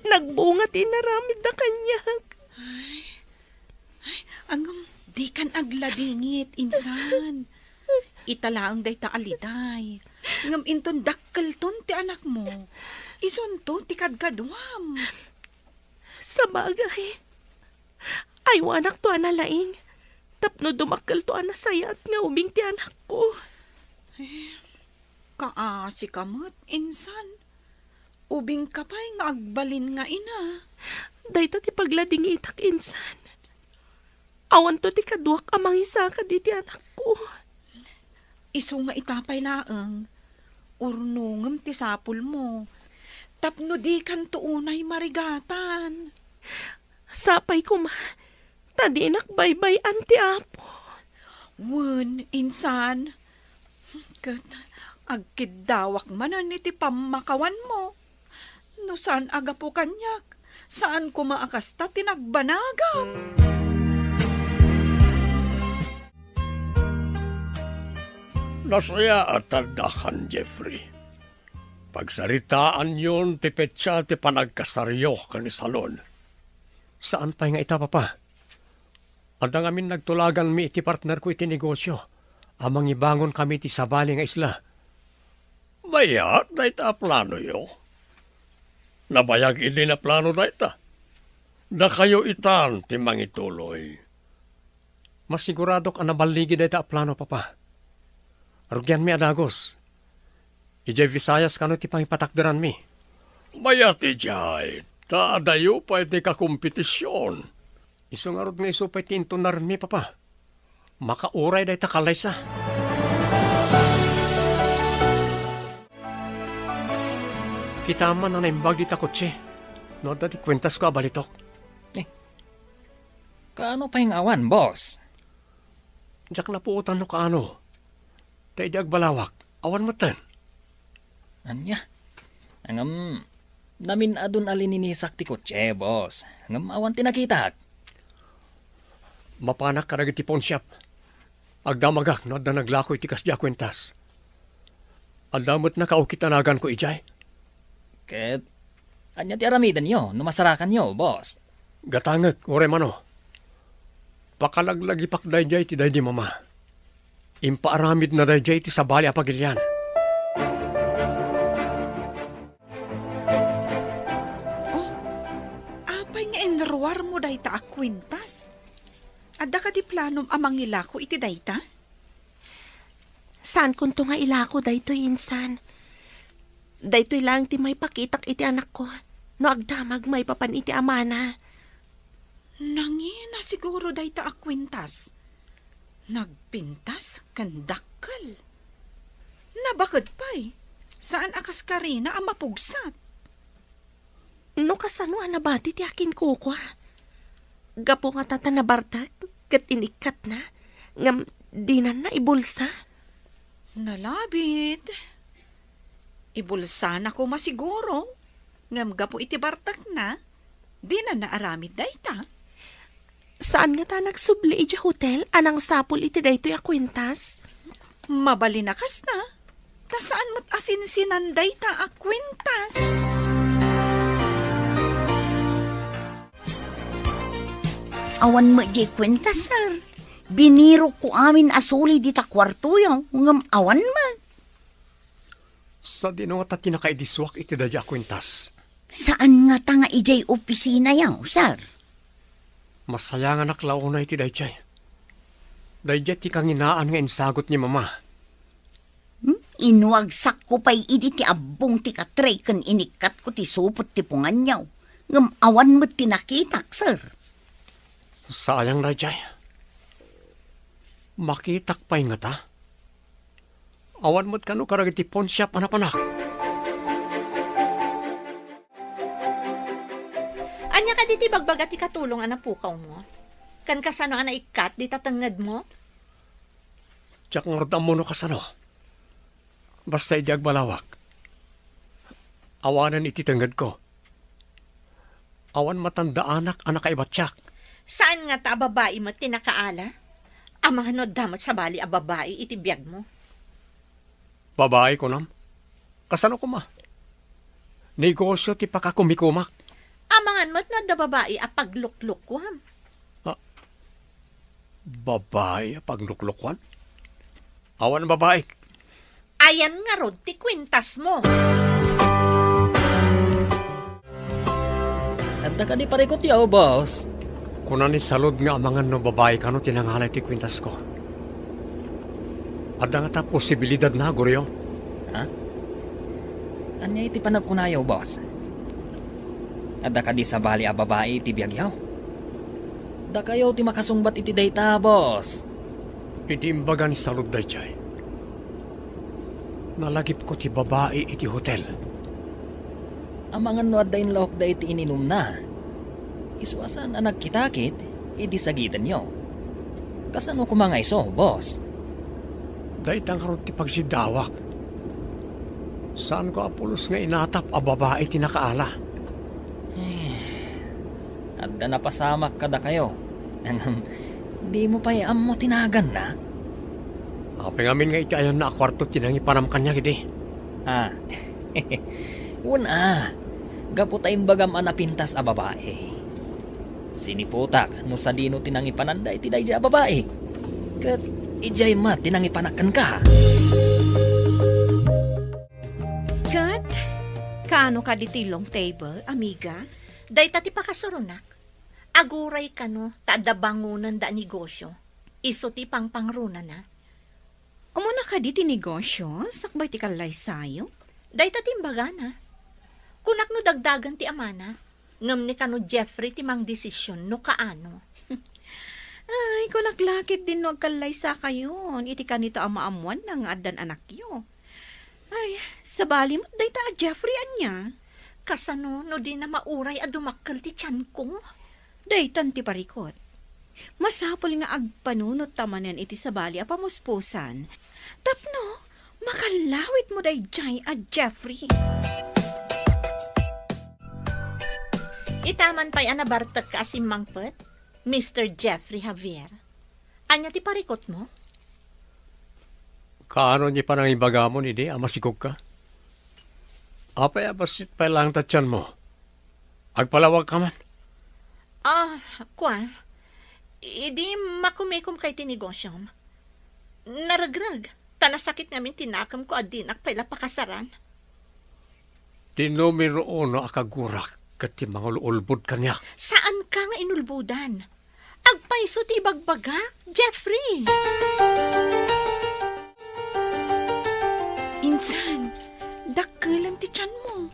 Nagbunga tinaramid na kanyag. Angam, di kan agladingit, insan. Italaang day ta aliday. Ngam inton dakkel ton ti anak mo. Ison to ti kadkadwam. Sa bagay, ay wanak to analaing. Tapno dumakkel to anasayat nga ubing ti anak ko. Kaasi kamot, insan. Ubing kapay nga agbalin nga ina. Dayta ti paglading itak insan. Awan to ti kaduak amang isa ka di ti anak ko. Isu nga itapay laeng. Urnungem ti sapul mo. Tapno di kan tuunay marigatan. Sapay ko ma, tadinak baybay anti apo. Wen, insan. Kat, agkidawak manan iti pamakawan mo. No saan aga po kanyak? Saan ko maakasta tinagbanagam? Nasaya at tandakan, Jeffrey. Pagsaritaan yun, ti petsa ti panagkasaryo kani salon. Saan pa nga ita, papa? Adang amin nagtulagan mi iti partner ko iti negosyo. Amang ibangon kami ti sabali nga isla. Bayat na ita plano yo. Nabayag ili na plano na ita. Da kayo itan ti mangituloy. Masigurado ka nabaligi na ita plano, papa. Arugyan mi adagos. Ijay Visayas kano ti pangipatakdaran mi. Bayat ijay. Taadayo pa iti kakompetisyon. Iso nga rod nga iso pa'y tinto narmi, papa. Makauray day takalay sa. Kita man na naimbag di takotse. No, dati kwentas ko abalitok. Kaano pa yung awan, boss? Diyak na puutan no kaano. Tay di agbalawak. Awan matan. Anya? Angam, namin adun alininisak ti kotse, boss. Angam awan tinakita. Mapanak ka nagiti pawn shop. Agdamagak no da naglako iti kasya kwentas. Adamot na kaukitanagan ko ijay. Ket, anya ti aramidan nyo, numasarakan nyo, boss. Gatangag, ore mano. Pakalaglagi pakdayjay ti day di mama. Impaaramid na dayjay ti sabali apagilyan. Apay nga enruar mo dayta akwintas. Adda ka di planom amang ilako iti dayta? Saan kun to nga ilako daytoy insan? Daytoy lang ti may pakitak iti anak ko. No agdamag may papan iti amana. Nangina siguro dayta akwintas. Nagpintas kandakkel. Nabakad pa'y. Saan akas karina ang mapugsat? No kasano anabati ti akin kukwa. Gapo nga tata nabartag, kat inikat na, ngam dinan na ibulsa. Nalabit. Ibulsa na ko masiguro. Ngam gapo iti bartak na, di na naaramid dayta. Saan nga ta nagsubli iti hotel, anang sapul iti daytoy akwintas? Mabalinakas na. Ta saan mo't asinsinan dayta akwintas? Awan mo di kwentas, sir. Biniro ko amin asuli di ta kwarto yung ngam awan man. Sa dino nga ta tinakaidiswak iti dadya kwentas. Saan nga ta nga ijay opisina yaw, sir? Masaya nga naklaw na iti dayjay. Dayjay ti kanginaan nga insagot ni mama. Inwagsak ko pa'y idi ti abong ti katray kan inikat ko ti supot ti pungan yaw. Ngam awan mo tinakitak, sir. Sayang dayjay. Makitak pa'y nga ta. Awan mo't kano karagit ti pawn shop anapanak. Anya ka diti bagbaga ti katulong anapukaw mo? Kan kasano ana ikat di tatangad mo? Tiyak nga rodam mo no kasano. Basta idi agbalawak. Awanan iti tangad ko. Awan matanda anak kaibatsak. Saan nga ta babae mo tinakaala? Amang hanod damot sa bali a babae iti biyag mo. Babae ko nam. Kasano ko ma? Negosyo ti pakakumikumak. Amangan mo't na da babae a pagluklukwam. Babae pagluklukwan? Awan babae. Ayan nga rod ti kwintas mo. Adda ka di parikot yaw, boss. Kuna ni salod nga amangan no babae kano tinangalay ti kwintas ko. Adda nga ta posibilidad na, Goryo. Ha? Anya iti panagkunayaw, boss? Adda ka di sa bali a babae iti biyagyaw? Da kayo ti makasungbat iti dayta, boss. Iti imbaga ni salod dayjay. Nalagip ko ti babae iti hotel. Amangan no adda inlok da iti ininom na. Iswasan na nagkitakit, idi sagitan nyo. Kasano kumangay so, boss? Daytang karon ti pagsidawak. Saan ko apulos nga inatap a babae ti nakaala? Adda napasamak kada kayo. Di mo pa iam mo tinagan na? Apeng amin nga iti ayon na akwarto tinangi panam kanya gidi. Una, gaputay bagam anapintas a babae. Siniputak no sa dino tinangi pananda iti dayjay a babae. Kat ijay ma tinangi panakan ka. Kat, kaano ka di long table, amiga? Dayta ti pakasurunak. Aguray ka no, tada bangunan da negosyo. Iso ti pangpangruna na. Umuna ka di ti negosyo, sakbay ti kalay sayo? Dayta ti imbaga na. Kunak no dagdagan ti amana. Ngam ni kano Jeffrey ti mang desisyon no kaano. Ay, kung naklakit din no agkalay sa kayon, iti ka nito ang maamuan ng adan anak yo. Ay, sabali mo, day ta Jeffrey anya. Kasano no di na mauray a dumakkel ti tiyan ko. Day tanti parikot. Masapol nga agpanunot tamanan iti sabali a pamuspusan. Tapno, makalawit mo day jay a Jeffrey. Itaman pa'y anabartak ka asim mangpet, Mr. Jeffrey Javier. Anya ti parikot mo? Kaano niya pa nang ibaga mo ni di, amasikog ka? Apay abasit pa lang tatyan mo. Agpalawag ka man. Kwan. Idi makumikom kay tinigosyom. Naragrag. Tanasakit namin tinakam ko adinak pala pakasaran. Tinumiro no akagurak kati mga ulbod kanya. Saan ka nga inulbudan? Agpaiso ti bagbaga, Jeffrey. Insan, dakkelan ti tiyan mo.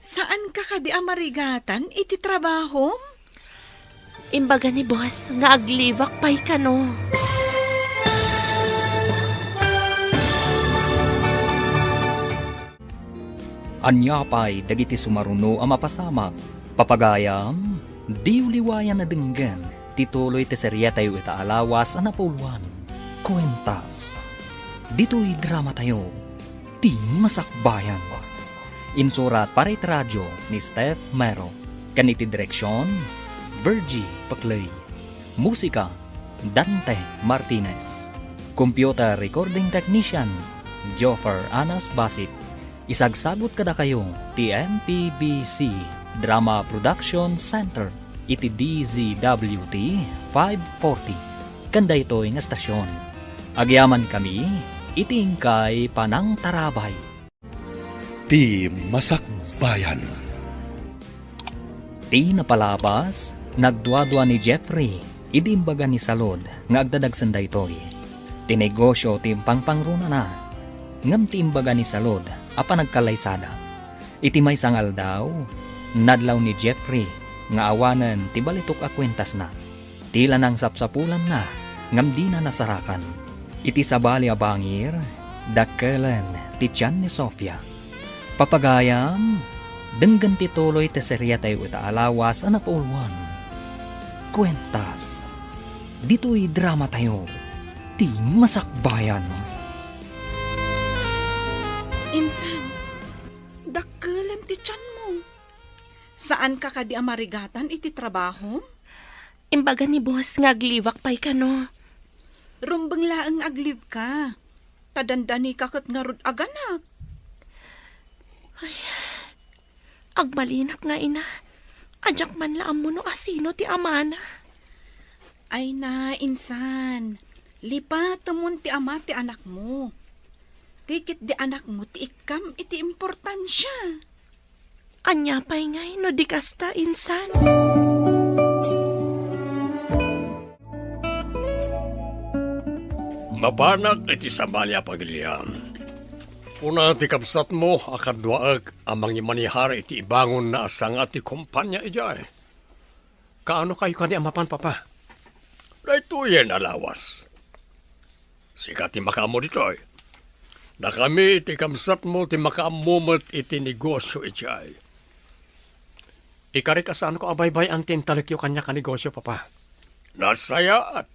Saan ka kadi amarigatan iti trabaho? Imbaga ni boss nga aglivak pa'y kano. Anya pa'y dagiti sumaruno ang mapasamak. Papagayam, di uliwayan na denggan. Tituloy ti serya tayo itaalawas ang napuluan. Kwentas. Dito'y drama tayo. Ti Masakbayan. Insurat para iti radyo ni Steph Mero. Kaniti direksyon, Virgie Paclay. Musika, Dante Martinez. Computer recording technician, Joffer Anas Basit. Isagsagot kada kayo ti MPBC Drama Production Center iti DZWT 540 kanda ito'y nga stasyon. Agyaman kami iti ingkay Panang Tarabay. Ti Masakbayan. Ti napalabas nagduadua ni Jeffrey idimbaga ni Salod nga agdadagsan daytoy. Tinegosyo ti pangpangruna na ngam ti imbaga ni Salod apa nagkalaysada. Iti may sangal daw, nadlaw ni Jeffrey, nga awanan ti balitok a kwentas na. Tila nang sapsapulan na, ngam di na nasarakan. Iti sabali a bangir, dakkelan ti tiyan ni Sofia. Papagayam, denggan ti tuloy ti serya tayo itaalawas a napaulwan. Kwentas, dito'y drama tayo, ti Masakbayan. Insan, dakkelan ti tiyan mo. Saan ka kadi amarigatan iti trabaho? Imbaga ni boss nga aglivak pa'y kano. Rumbang laang agliv ka. Tadandani ka kat nga rod aganak. Agbalinak nga ina. Ajak man laam mo no asino ti amana. Ay na, insan. Lipatamon ti ama ti anak mo. Tikit di anak mo ti ikam iti importansya. Anya pa'y ngay no di kasta insan. Mabanak iti sabalya pagilian. Una ti kapsat mo akadwaag amang imanihari iti ibangon na asang ati kumpanya ijay. Kaano kayo kani amapan papa? Dahito yan alawas. Sikat ti makamo ditoy. Na kami iti kamsat mo ti makaamumot iti negosyo ijay. Ikarikasan ko abaybay ang tintalikyo kanya ka negosyo papa. Nasayaat.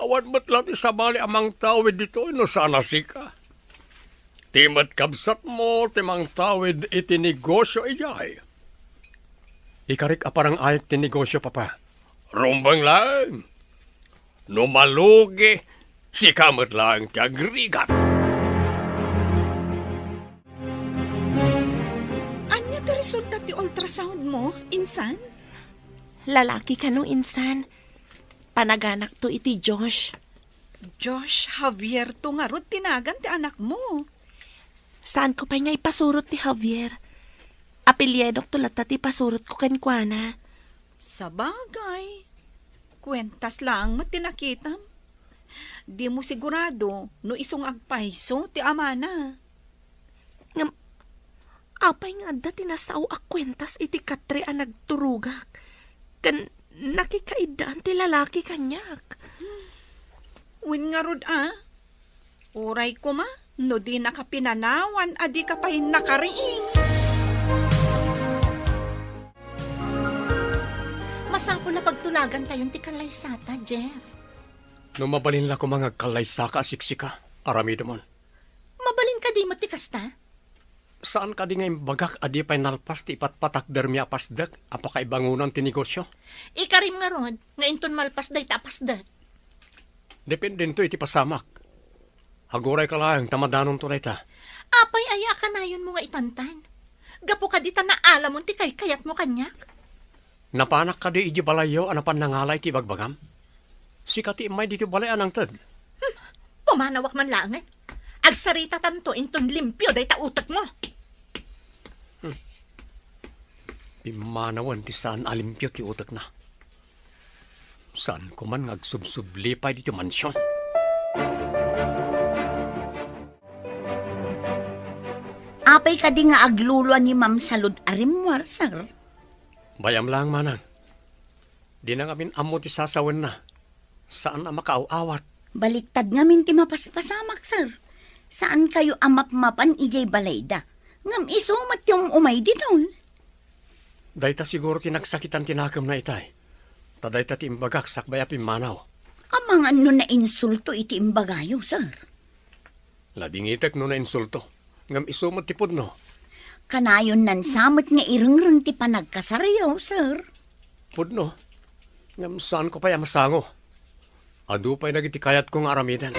Awan mo't lang ti sabali amang tawid dito no sana sika. Timat kabsat mo timang tawid iti negosyo ijay. Ikarik aparang ayat ti negosyo papa. Rumbang lang. No malugi, si kamot lang ti agrigat. Anya ti resulta ti ultrasound mo, insan? Lalaki ka no insan. Panaganak to iti Josh. Josh Javier to nga rod tinagan ti anak mo. Saan ko pa nga ipasurot ti Javier? Apelyedok to lata ti pasurot ko kankwana. Sa bagay. Kwentas lang matinakitam. Di mo sigurado no isong agpaiso ti amana. Apay nga da tinasaw ak kwentas iti katre a nagturugak. Kan nakikaidaan ti lalaki kanyak. Win nga rod Uray ko ma, no di nakapinanawan, adi ka pa'y nakariing. Masapol na pagtulagan tayong ti kalaysata, Jeff. No mabalin la ko mga kalaysaka siksika, aramido mon. Mabalin ka di mo ti kasta? Saan ka di nga bagak adi pa'y nalpas ti ipatpatak dermi apasdak, apakaibangunan ti negosyo? Ikarim nga rod, nga inton malpas day tapasdat. Depende nito iti pasamak. Haguray ka lang, tamadanon to na ita. Apay aya ka na yun mo nga itantan. Gapo ka di ta naala mo ti kayat mo kanyak. Napanak ka di iji balayo, anapan nangalay ti bagbagam? Sikati imay dito balay anang tad. Pumanawak man langan. Agsarita tanto inton limpyo day ta utak mo. Imanawan ti saan alimpyo ti utak na. Saan ko man ngagsubsublipay dito mansyon? Apay ka di nga agluluan ni Ma'am Salud arimwar, sir. Bayam lang manang. Di na ngamin amo ti sasawan na. Saan na makaaw-awat? Baliktad nga min ti mapaspasamak, sir. Saan kayo amap-mapan ijay balayda? Ngam isumat yung umay dito'n. Dayta siguro tinagsakitan tinakam na itay. Tadayta ti imbagak sakbaya pimanaw. Amang ano na insulto iti imbagayo, sir. Labingitek no na insulto. Ngam isumot ti pudno. Kanayon nan samot nga irengreng ti panagkasarayaw, sir. Pudno. Ngam saan ko pa'y masango? Adu pa'y nagitikayat kong aramidan.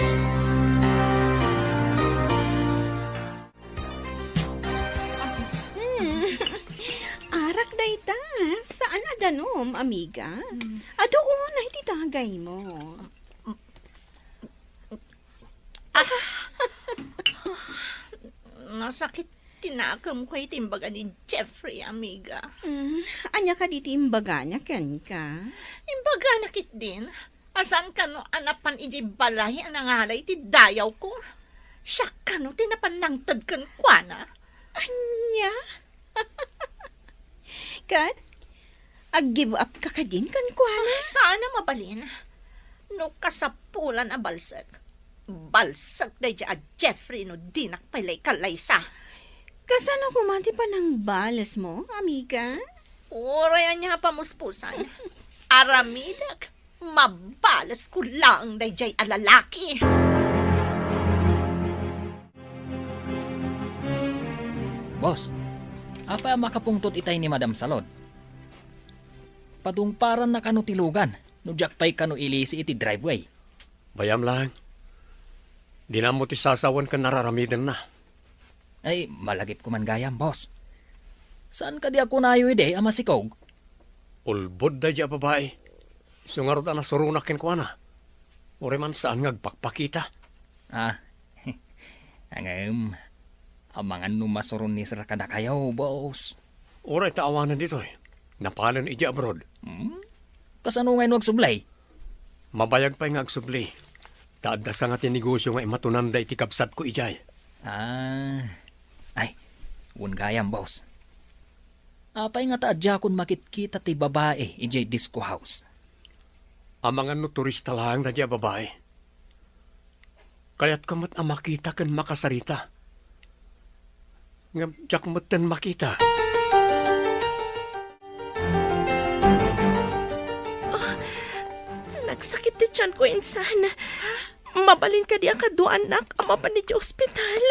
Arak dayta, saan adanom, amiga? Adoon na iti tagay mo. Masakit tinakam ko itimbaga ni Jeffrey, amiga. Anya ka diti imbaga niya, ken ka? Imbaga nakit din. Asan ka no anapan iji balay ang nangalay ti dayaw ko? Siya ka no tinapan ng tadkan kwa na? Anya? Kat, ag-give up ka din kan kuana? Sana mabalin. No kasapulan a balsag. Balsag na dya Jeffrey no dinak palay kalaysa. Kasano kumati pa ng balas mo, amiga? Orayan niya pamuspusan. Aramidak, mabalas ko lang na dya alalaki. Boss, apa makapungtot itay ni Madam Salod? Padungparan na kano tilugan, no jakpay kano ilisi iti driveway. Bayam lang. Di na mo ti sasawan ka nararamidan na. Ay, malagip ko man gayam, boss. Saan ka di ako nayo ide, ama si Kog? Ulbod da dya babae. Sungarot na surunakin ko na. Uri man saan ngagpakpakita. Angam, amangan numasuron ni Sir kada kayaw, boss. Uri taawanan dito eh. Napalan iji abroad. Kasano ngayon wag sublay? Mabayag pa'y ngagsubli. Taadda sa nga tinegosyo nga imatunan da iti kapsat ko ijay. Ay, un gayam, boss. Apay nga taadya kun makitkita ti babae ijay disco house. Amangan no turista lang na dya babae. Kaya't kamot ang makita kan makasarita. Nga jak mo't makita. Nagsakit ti tiyan ko, insan. Mabalin ka di ang kaduanak, ama pa ni di ospital.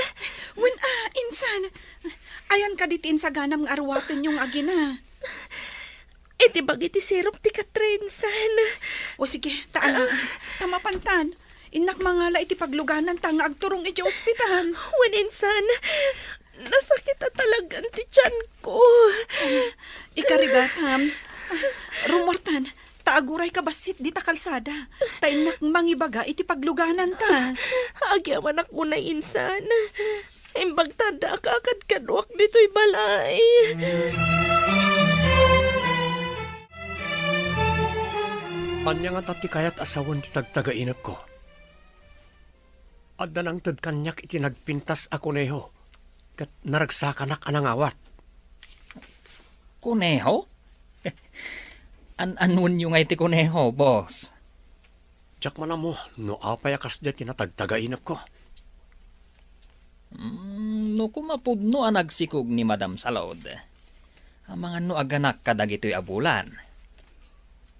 Insan. Ayan ka ditin sa ganam nga arwaten yung agina. Iti bagi ti sirop ti Katrin, san. O sige, taala. Tamapantan. Inak mangala iti pagluganan ta nga agturong iti ospital. Insan. Nasakit na talagang ti tiyan ko. Ikarigatam. Rumortan. Taaguray ka basit di ta kalsada. Tainak mangibaga iti pagluganan ta. Agyaman ako na, insan. Imbag tanda ka kadwak dito'y balay. Anya nga tati kayat asawan ti tagtagainap ko. Adda nang tad kanyak iti nagpintas ako neho. Kat naragsakanak anang awat. Kuneho? An-anon yung ngay ti kuneho, boss. Jack man mo, no apay akas dyan tinatagtagainap ko. No kumapudno ang nagsikog ni Madam Salod. Ang mga no aganak kadag ito'y abulan.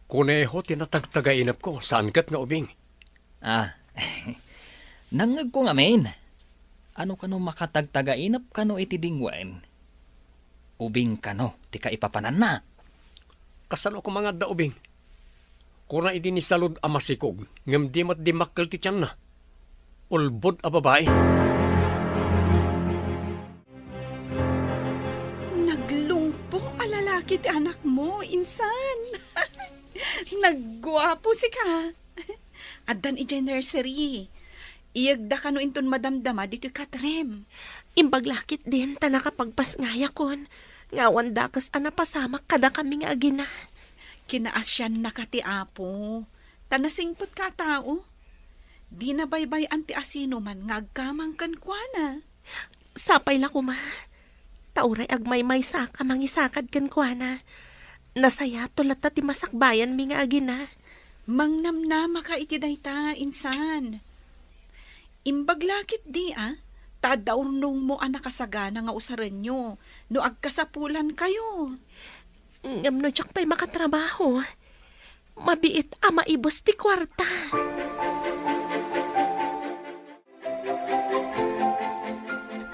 Kuneho tinatagtagainap ko, saan kat nga ubing? Nangag ko nga main. Ano kano makatagtagainap kano iti dingwain? Ubing kano, tika ipapanan na. Kasano ko mga da ubing? Kuna iti ni Salud amasikog, ngam di mat di makkel ti tiyan na. Ulbod a babae. Naglungpo a lalaki ti anak mo, insan. Naggwapo si ka. Addan ijay nursery. Iyagda ka no inton madamdama dito katrem. Imbaglakit din ta nakapagpasngaya kon. Ngawan dakas anapasamak kada kami nga agina. Kinaasyan na ka ti apo. Tanasingpot ka tao. Di na baybay anti asino man ngagkamang kankwana. Sapay la kuma. Tauray agmay-may saka mangisakad kan kuana. Nasaya tulata ti masakbayan mi nga agina. Mangnamnama ka iti dayta, insan. Imbaglakit di tadaurnong mo anak kasagana nga usaran nyo, no agkasapulan kayo. Ngam no tsak pa'y makatrabaho. Mabiit maibos ti kwarta.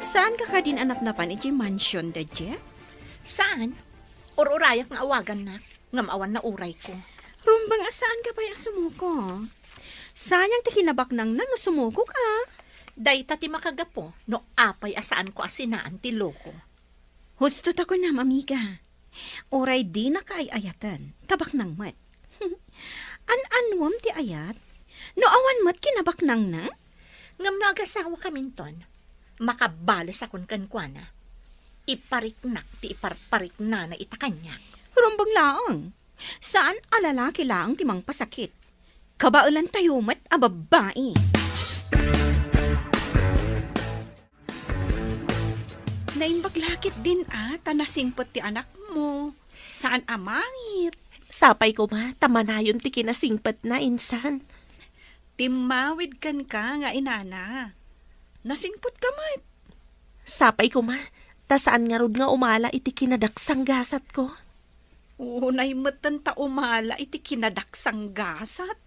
Saan ka ka din anap-napan iti mansion da, Jeff? Saan? Ururayak nga awagan na. Ngamawan na uray ko. Rumbang asaan ka pa yung sumuko? Sayang ti kinabak nang no sumuko ka. Dayta ti makagapo, no apay asaan ko asinaan ti loko. Husto ta ko na, amiga. Oray di na kaayayatan, tabak nang mat. An-anwam ti ayat? No awan mat kinabak nang na? Ngam nagasawa kaminton, makabalas akon kankwana. Ipariknak ti iparparik na itakanyak. Rumbang laang. Saan alalaki laang timang pasakit? Kabaulan tayo mat a babae. Naimbaglakit din tanasingpot ti anak mo. Saan amangit? Sapay ko ma, tamanayon ti kinasingpat na insan. Timawid kan ka nga inana. Nasingpot ka mat. Sapay ko ma, ta saan nga rod nga umala iti kinadaksang gasat ko. Unay matan ta umala iti kinadaksang gasat.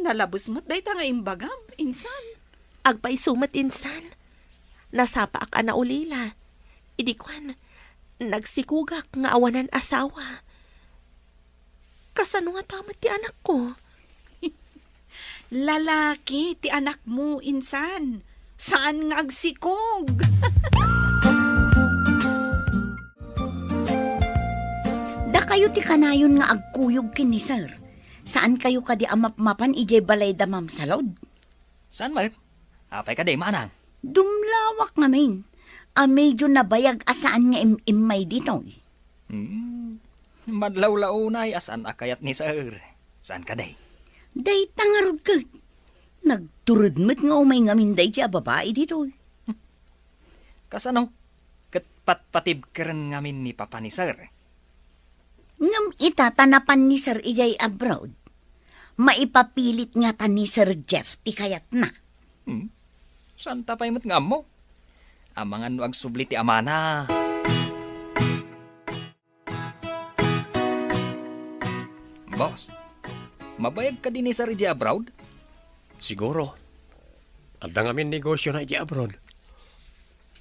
Nalabos mo't day ta nga imbagam, insan. Agpay sumat insan. Nasapa ak ana ulila. Idikwan, nagsikugak nga awanan asawa. Kasano nga tamat ti anak ko? Lalaki ti anak mo, insan. Saan nga agsikog? Da kayo ti kanayon nga agkuyog kini sir. Saan kayo kadi amapmapan ijay balay da Ma'am Salod? Saan mat? Apay ka day manang. Dumlawak ngamin. Medyo nabayag asaan nga imay dito. Madlaw-law na asan akayat ni sir. Saan ka day? Day tangarod ka. Nagturod mo't nga umay ngamin day siya babae dito. Kasano? Katpat-patib ka rin ngamin ni papa ni sir. Ngam itatanapan ni Sir ijay abroad. Maipapilit nga ta ni Sir Jeff ti kayat na. Saan tapay mo't nga mo? Amangan no agsubli ti amana. Boss, mabayag ka din ni Sir ijay abroad? Siguro. Adda ngamin negosyo na iti abroad.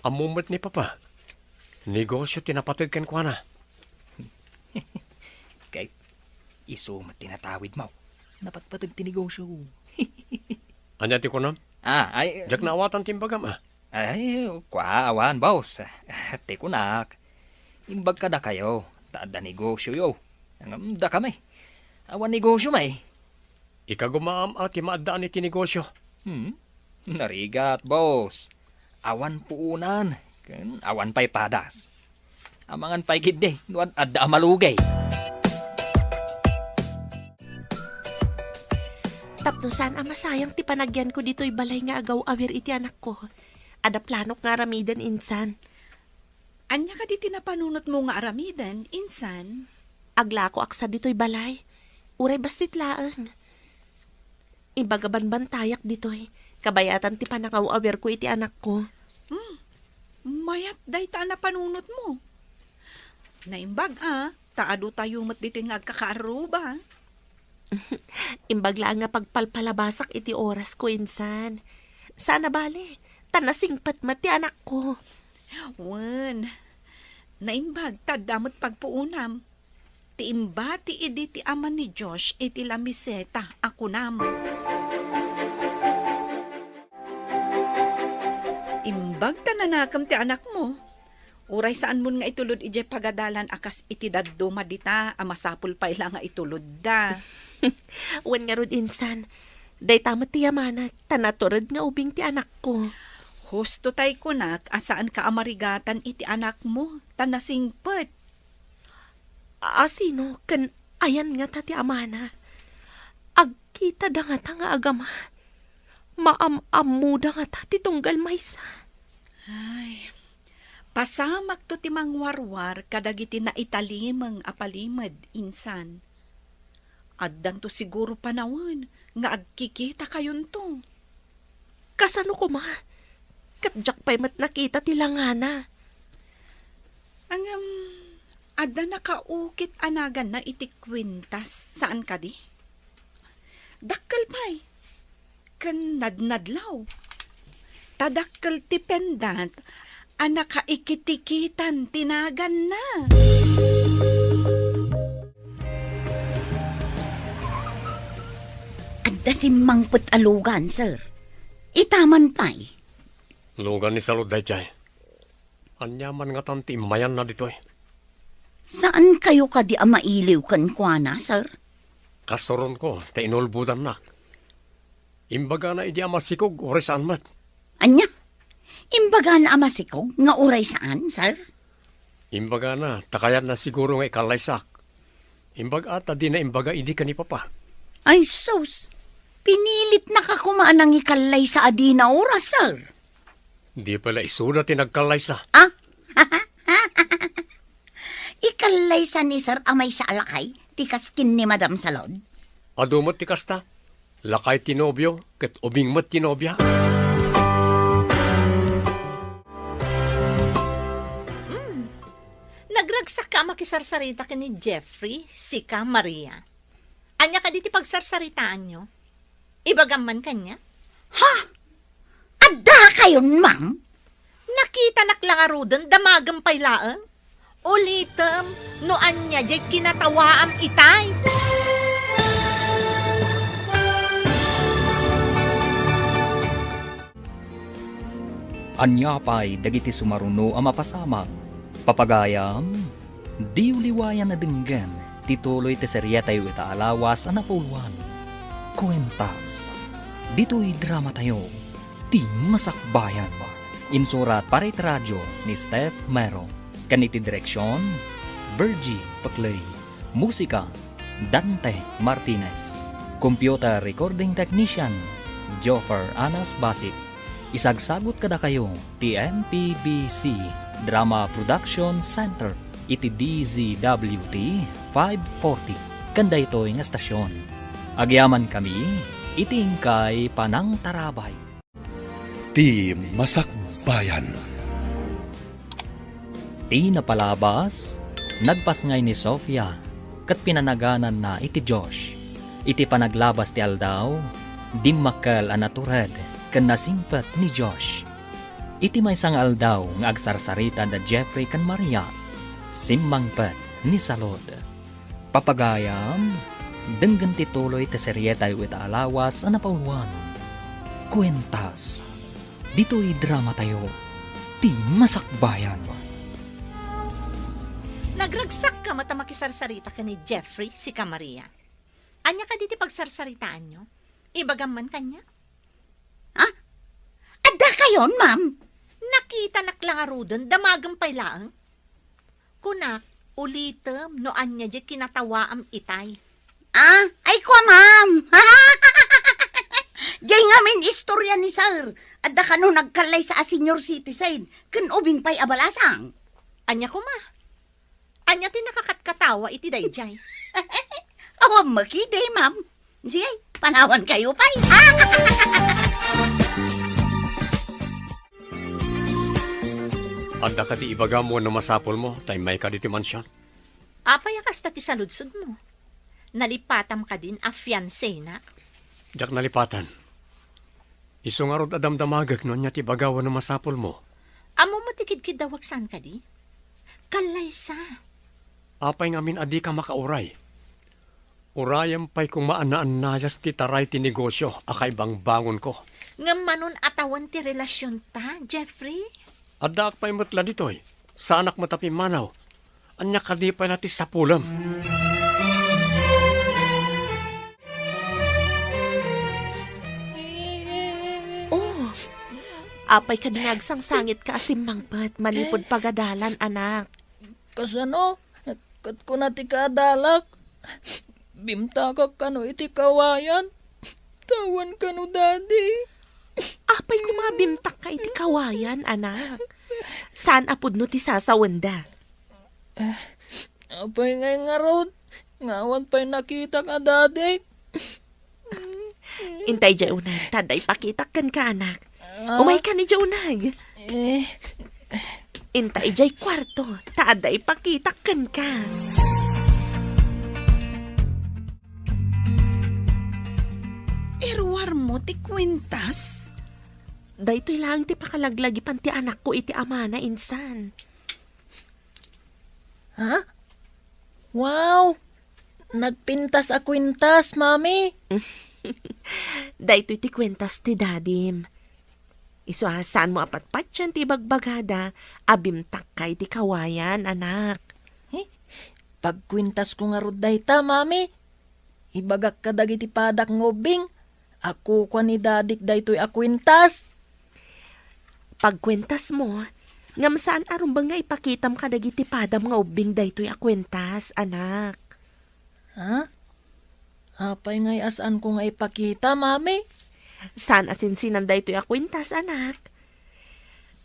Amumot ni papa. Negosyo tinapatid kan kwa na. Kay isumat tinatawid mo. Napatpatag tinegosyo. Anya ti kunam? Ay... Jak na awatan timbagam Ay, kwa awan, boss. Tikunak. Imbag ka da kayo. Taada negosyo yo. Da kami. Awan negosyo may. Ikagumaam at imaadaan iti negosyo. Narigat, boss. Awan puunan. Awan pa'y padas. Amangan pa'y gidde. Nuad adda amalugay. Tapnosan masayang ti panagyan ko dito'y balay nga agaw awir iti anak ko. Ada planok nga aramidan insan. Anya ka di tinapanunot mo nga aramidan, insan? Agla ko aksa dito'y balay. Uray basit laang. Ibagaban-bantayak dito'y. Kabayatan ti panakaw-awer ko iti anak ko. Mayat day ta na panunot mo. Naimbag taado tayo mat dito nga agkakaaruba. Imbag lang nga pagpalpalabasak iti oras ko, insan. Sana bale, tanasingpat mat ti anak ko. Wan, naimbag tadamot pagpuunam. Ti imba ti idi ti ama ni Josh iti lamiseta ako namo. Imbag tananakam ti anak mo. Uray saan mo nga itulod ije pagadalan akas iti daddo madita amasapul pa ila nga itulod da. Wan nga rod, insan. Day tamat ti yamanak, tanaturad nga ubing ti anak ko. Husto tay kunak asaan ka amarigatan iti anak mo tanasingpet. Sino? Kan ayan nga tati amana. Agkita da nga ta nga agama. Maam-amu da nga tati tunggal maysa. Ay, pasamak to timang warwar kadagiti na italimang apalimad insan. Addan to siguro panawan nga agkikita kayon to. Kasano ko ma? Katjak pa'y mat nakita ti langana. Ang adda nakaukit anagan na iti kwintas saan ka di? Dakkel pa'y. Kan nadnadlaw. Tadakkel ti pendant anaka ikitikitan tinagan na. Adda simmang put alugan, sir. Itaman pa'y. Lugan ni Salud day chay. Anyaman nga tanti mayan na dito eh. Saan kayo ka di amailiw kan kuana, sir? Kasoron ko, ta inulbudan nak. Imbaga na idi amasikog, oray saan mat. Anya? Imbaga na amasikog nga uray saan, sir? Imbaga na, takayan na siguro nga ikalaysak. Imbaga ata di na imbaga idi ka ni Papa. Ay, sus. Pinilit na kakumaan ang ikalay sa adina oras, sir. Di pala isuda tinagkalaysa. Ikalay sa ni sir amay sa alakay, tikaskin ni Madam Salod. Adumot ti kasta. Lakay tinobyo, ket ubing mat tinobya. Nagragsak ka makisarsarita ka ni Jeffrey, si ka Maria. Anya ka diti pagsarsaritaan nyo? Ibagaman kanya? Adda kayon, ma'am? Nakita naklangaro doon, damagang paylaan. Ulitem, no anya jay kinatawaam itay. Anya pa'y dagiti sumaruno ang mapasamag. Papagayam, di uliwayan na dinggan, tituloy ti serya tayo itaalawas ang napuluan. Kwentas, dito'y drama tayo, ti masakbayan. Insurat para iti radyo ni Steph Mero. Kaniti direksyon, Virgie Paclay. Musika, Dante Martinez. Computer recording technician, Joffer Anas Basit. Isagsagot kada kayo, TMPBC Drama Production Center, iti DZWT 540. Kanda ito'y nga stasyon. Agyaman kami, itingkay Panang Tarabay. Ti Masakbayan. Ti napalabas, nagpasngay ni Sofia, kat pinanaganan na iti Josh. Iti panaglabas ti Aldaw, dimmakal anaturad, kan nasingpat ni Josh. Iti may sang aldaw nga agsarsarita da Jeffrey kan Maria, simmangpat ni Salod. Papagayam, denggan tituloy ti seryeta yu ita alawas ang napauwan. Kwentas, dito'y drama tayo, ti masakbayan. Nagragsak ka mata makisarsarita ka ni Jeffrey, si ka Maria. Anya ka diti pagsarsaritaan nyo? Ibagaman kanya? Adda kayon, ma'am? Nakita naklangaro doon, damagang paylaang. Kunak, ulitem, no anya di kinatawaam itay. Ay kwa, ma'am. Diyay ngamin istorya ni sir. Adda ka no nagkalay sa senior citizen. Kan ubing pa'y abalasang. Anya ko ma. Anya ti nakakatkatawa iti dayjay. Awam makiday, ma'am. Sige, panawan kayo pa'y. Anda ka ti ibaga mo na masapol mo, tay may ka diti mansyon. Apay kasta ti saludsod mo. Nalipatam ka din a fiancé na. Jak nalipatan. Iso nga rod adamdamagag no niya ti bagawa na masapol mo. Amo mo tikid-kid dawagsan ka di? Kalaysa. Apay ngamin adi ka makauray. Urayam pa'y kung maanaan-nayas ti taray ti negosyo, akay bang bangon ko. Ngamanon atawan ti relasyon ta, Jeffrey? Adak pa'y matla ditoy, sa anak matapi manaw. Anya kadi pa nati sapulam. Oh, apay ka dinagsang sangit ka asimbangpat, manipod pagadalan, anak. Kasano? Kat ko na ti kadalak. Bimta ka kano iti kawayan. Tawan kano, daddy. Apay kumabimtak ka iti kawayan, anak. Saan apod no ti sasawanda? Apay ngay nga rod. Ngawan pa'y nakita ka, daddy. Intay dya unay, taday pakitakan ka, anak. Umay ka ni dya unay. Intay dya kwarto, taday pakitakan ka. Erwar mo ti kwintas? Daytoy lang ti pakalaglagi pan ti anak ko iti ama na insan. Ha? Wow! Nagpintas a kwintas, mami. Daytoy ti kwentas ti dadim. Isuasan mo apat-pat yan ti bagbagada, abimtak kay ti kawayan, anak. Pagkwintas ko nga rod dayta, mami. Ibagak ka dagiti padak ngobing. Ako kwa ni dadik daytoy a kwintas. Pagkwentas mo, ngam saan arumbang nga ipakitam ka dagiti padam nga ubing daytoy a kwentas, anak. Ha? Apay ngay asan ko nga ipakita, mami? Saan asinsinan daytoy a kwentas, anak?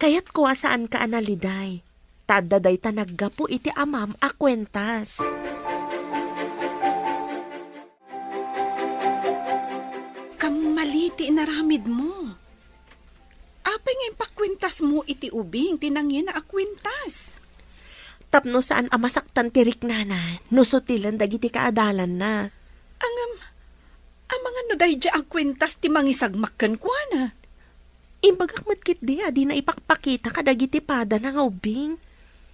Kayat ko saan ka analiday. Tada day ta naggapo iti amam a kwentas. Kamaliti inaramid mo. Apay nga ipakwintas mo iti ubing, tinangyan na akwintas. Tapno saan amasaktan tirik nana, nusutilan dagiti kaadalan na. Ang mga nuday dya akwintas ti mangisagmakkan kwa na. Imbagak matkit di, adi na ipakpakita ka dagiti pada na nga ubing.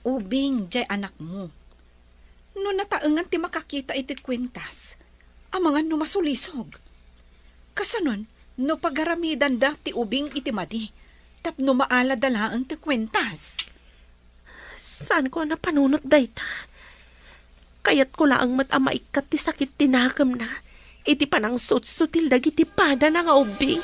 Ubing dya anak mo. No nataengan ti makakita iti kwintas, ang mga numasulisog. Kasanon, no pagaramidan da ti ubing iti madi, tapno maala dalaang ti kwintas. Saan ko na panunot dayta? Kayat ko laang matamaikat ti sakit tinakam na, iti panang sutsutil dagiti pada na nga ubing.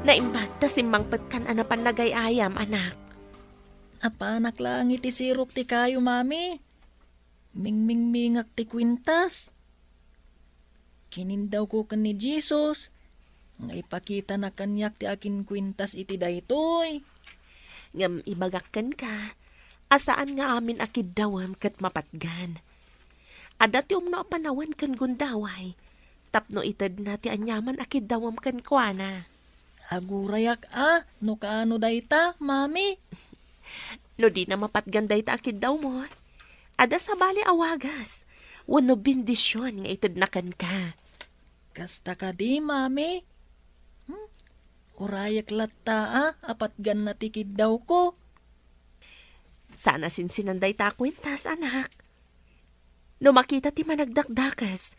Naimbag ta simbangpat kan anapan nagayayam, anak. Apanak lang iti sirok ti kayo, mami. Mingmingmingak ti kwintas. Kinindaw ko kan ni Jesus. Nga ipakita na kanyak ti akin kwintas iti daytoy. Ngam ibagakkan ka, asaan nga amin akid dawam kat mapatgan. Adat ti umno panawan kan gundaway, tapno itad na ti anyaman akid dawam kan kuana. Agurayak no kaano dayta, mami? No di na mapatgan dayta akid daw mo. Ada sa bali awagas, wano bindisyon nga itad na kan ka. Kasta ka di, mami? Urayak latta apatgan na tikid daw ko. Sana sinsinanday ta kwintas, anak. No makita ti managdakdakas,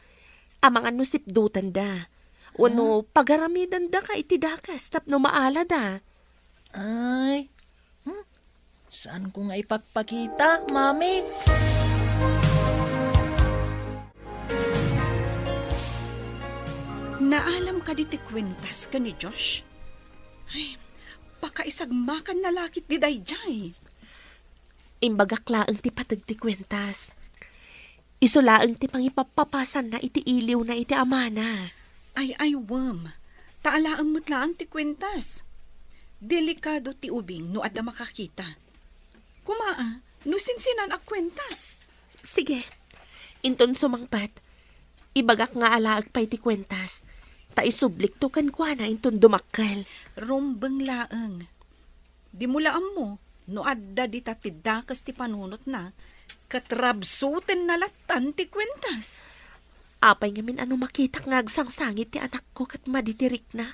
amang ano sipdutan da. Wano pagaramidan da ka iti dakas, tapno maala da. Ay, saan ko nga ipagpakita, mami? Naalam ka di ti kwintas ka ni Josh? Ay, pakaisagmakan na lakit di dayjay. Imbagaklaang ti patag ti kwentas. Isulaang ti pangipapapasan na iti iliw na iti amana. Ay, wam. Taalaang mo't laang ti kwintas. Delikado ti ubing no adda makakita. Kumaa, no sinsinan ak kwentas. Sige, inton sumangpat. Ibagak nga alaag pa'y ti kwentas. Ta isublik to kan kwa na inton dumakkel. Rumbeng laeng. Di mulaan mo, no adda di tatidakas ti panunot na, katrabsuten na latan ti kwentas. Apay ngamin ano makita nga agsangsangit ti anak ko kat maditirik na.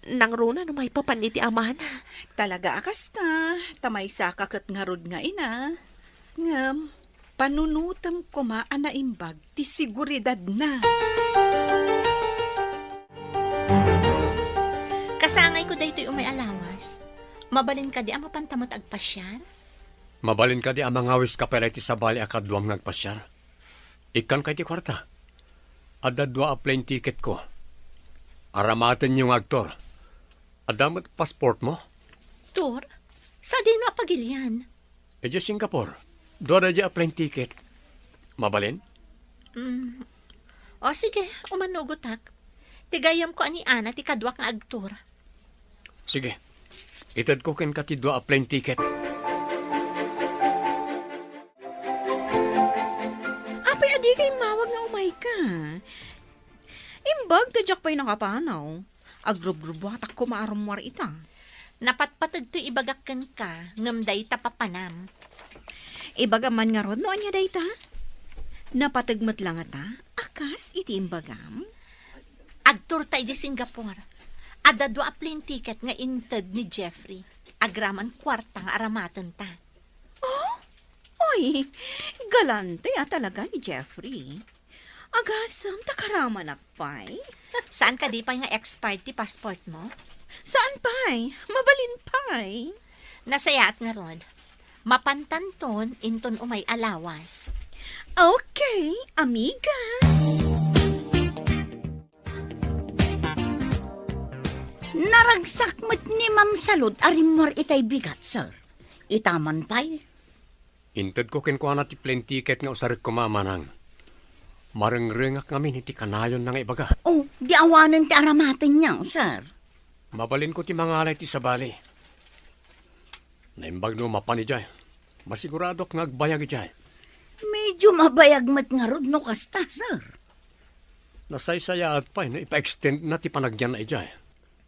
Nang runa no may papan iti amana. Talaga akas na, tamay sa kakat ngarod nga ina. Ngam, panunutam ko maan na imbag, ti siguridad na. Kasangay ko daytoy umay alawas. Mabalin ka di ang mapantamot agpasyar? Mabalin ka di ang mangawis ka pala iti sabali akadwang nagpasyar. Ikan kay ti kwarta. Ada 2 a plane ticket ko. Aramaten yung aktor. Adamat passport mo? Tur, sa di no apagilian? E di Singapore. 2 a plane ticket. Mabalin? O sige, umanugotak. Tigayam ko ani Ana ti kadwa nga agtur. Sige. Itad ko ken ka ti 2 a plane ticket. Apay, adi kay mawag nga umay ka. Imbag, tadyak pa'y nakapanaw. Agrub-grubo hatak ko maarumwar ita. Napatpatag to ibagakan ka, ngamday tapapanam. Ibagaman nga ron, noon niya dayta? Napatagmat lang ata, akas iti imbagam. Agtur tayo di Singapore. Ada 2 a plane ticket nga inted ni Jeffrey. Agraman kwarta nga aramatan ta. Oy, galante talaga ni Jeffrey. Agasam, takaraman akpay. Saan ka di pa nga expired ti passport mo? Saan pay? Mabalin pay. Nasayaat nga ron. Mapantanton inton umay alawas. Okay, amiga. Naragsakmat ni Ma'am Salud arimor itay bigat, sir. Itaman pa'y. Intad ko ken ko na ti plane ticket nga usarik ko mamanang. Marengrengak ngamin iti kanayon nga ibaga. Oh, di awanan ti aramaten niya, sir. Mabalin ko ti mga alay ti sabali. Naimbag no mapani jay. Masiguradok nga agbayag jay. Medyo mabayag mat nga rod no kasta, sir. Nasaysaya at pa, no, ipa-extend na ti panagyan na ijay.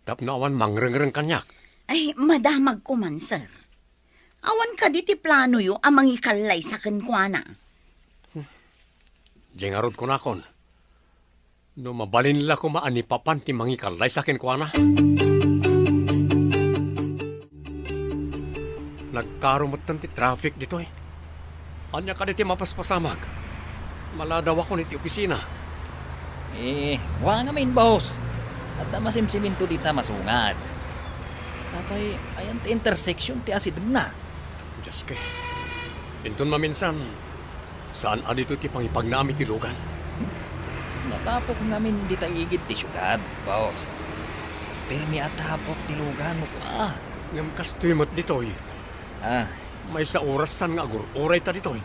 Tap na awan mangrengreng kanyak. Ay, madamag ko man, sir. Awan ka di ti plano yo amang ikalay sa kenkwana. Jengarod ko na kon. No mabalin la ko maanipapan ti mangikalay sa akin ko na. Nagkarumutan ti traffic dito eh. Anya ka di ti mapaspasamag. Maladaw ako ni ti opisina. Wa nga main boss. At masimsimin to dita masungad. Sapay, ayan ti intersection ti asid na. Diyos kay. Inton maminsan, saan adito ti pangipagnami ti lugan? Natapok ngamin di tayo igit ti syudad, boss. Pero may atapok ti lugan mo pa. Ngam kastoy mat ditoy. May sa orasan nga agur-oray ta ditoy.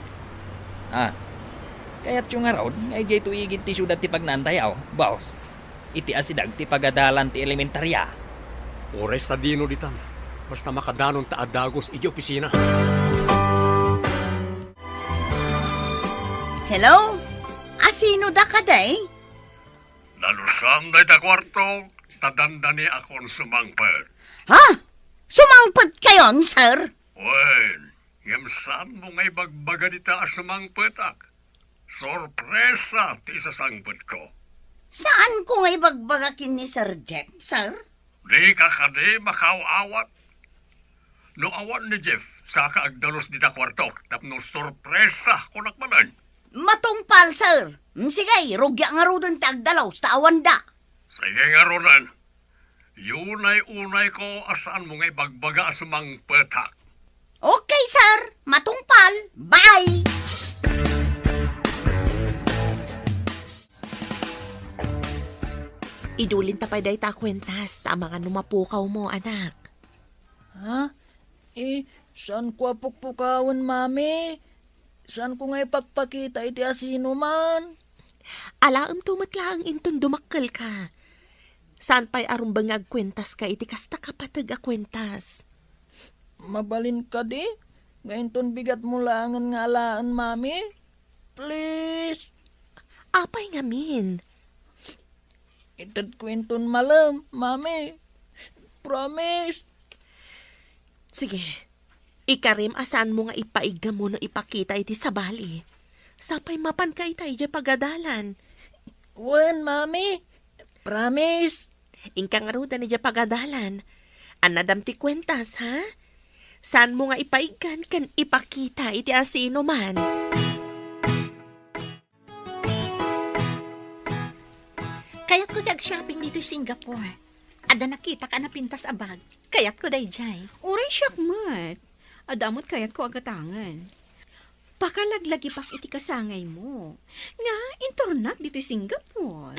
Kaya't yung araw, ay jay to igit ti syudad ti pagnantayaw, boss. Iti asidag ti pagadalan ti elementarya. Oray sa dino ditan. Basta makadanon ta adagos iti opisina. Hello? Asino da ka day? Nalusam na ita kwarto, tadandani akong sumangpet. Ha? Sumangpad kayon, sir? Wen, yamsan mo ngay bagbaga dita sumangpet ak. Sorpresa ti sasangpet ko. Saan ko ngay bagbagakin ni Sir Jeff, sir? Di ka kadi makaw-awat. No awan ni Jeff, saka agdalos dita kwarto, tapno sorpresa ko nakmanan. Matungpal, sir. Sige, rugya nga ro dun tagdalaw sa awan da. Sige nga ronan. Yunay-unay ko asaan mo ngay bagbaga sumang petak. Okay, sir. Matungpal. Bye! Idulin ta pa'y day ta kwentas, ta mga numapukaw mo, anak. Saan ko apukpukawan, mami? Saan ko nga ipagpakita iti asino man? Alaam tumatla ang inton dumakkel ka. Saan pa'y arumbang agkwentas ka iti kasta kapatag akwentas? Mabalin ka di? Ngayon ton bigat mo lang ang ngalaan, mami. Please. Apay ngamin. Itad kwenton malam, mami. Promise. Sige, ikarim asan mo nga ipaiga mo no ipakita iti sabali. Sapay mapan ka itay di pagadalan. Wen, mami. Promise. Ingkang aruda ni di pagadalan. Anadam ti kwentas, ha? Saan mo nga ipaigan kan ipakita iti asino man? Kayat ko jag-shopping dito sa Singapore. Ada nakita ka na pintas abag. Kayat ko dayjay. Uray siyak mat. Adamot kayat ko agatangan. Pakalaglagi pak iti kasangay mo. Nga, intornak dito Singapore.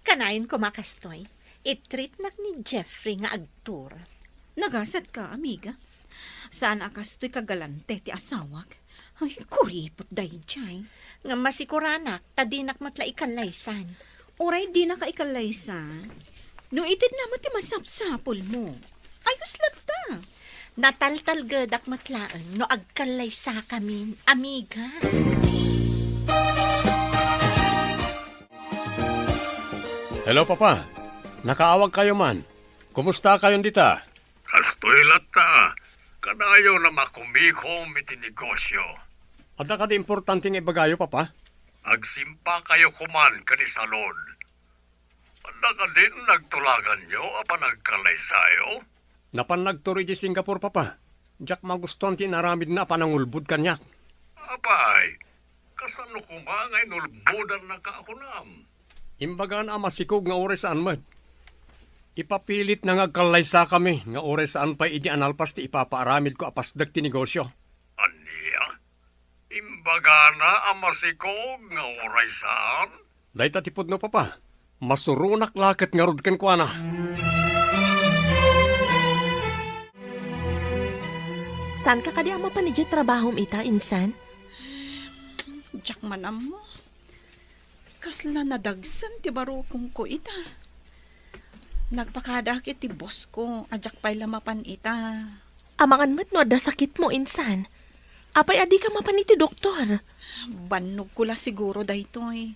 Kanayon ko makastoy. I-treat nak ni Jeffrey nga agtur. Nagasat ka, amiga. Saan akastoy kagalante ti asawag? Ay, kuripot dayjay. Nga masikuranak, tadinak matla ikalaysan. Uray di na kaikalaysan. No itid naman ti masapsapol mo. Ayos lang ta. Nataltalgadak matlaan no agkalaysa kami, amiga. Hello, Papa. Nakaawag kayo man. Kumusta kayong dita? Kastoy lata. Kanayo na makumikom iti negosyo. Ada ka di importanteng ibagayo, Papa? Agsimpa kayo kuman kani salon. Ada ka din nagtulagan nyo apa nagkalaysayo? Napan nagturi di Singapore, Papa. Jack magustuhan tinaramid na panangulbud kanyak. Apay, kasano kumangay nulbudan na kaakunam? Imbagan ang masikog nga ore saan mat. Ipapilit na ngagkalaysa kami nga ore saan pa idi analpas ti ipapaaramid ko apasdag ti negosyo. Aniya? Imbaga na ang masikog nga oray saan? Day tatipod no, Papa. Masurunak lakat nga rudkan ko na. Saan ka kadi ama pa ni di trabahom ita, insan? Jack manam mo. Kasla nadagsan ti barukong ko ita. Nagpakadak iti boss ko, ajak pa'y lamapan ita. Amangan mat no ada sakit mo, insan. Apay adi ka mapan iti doktor. Banog ko la siguro daytoy.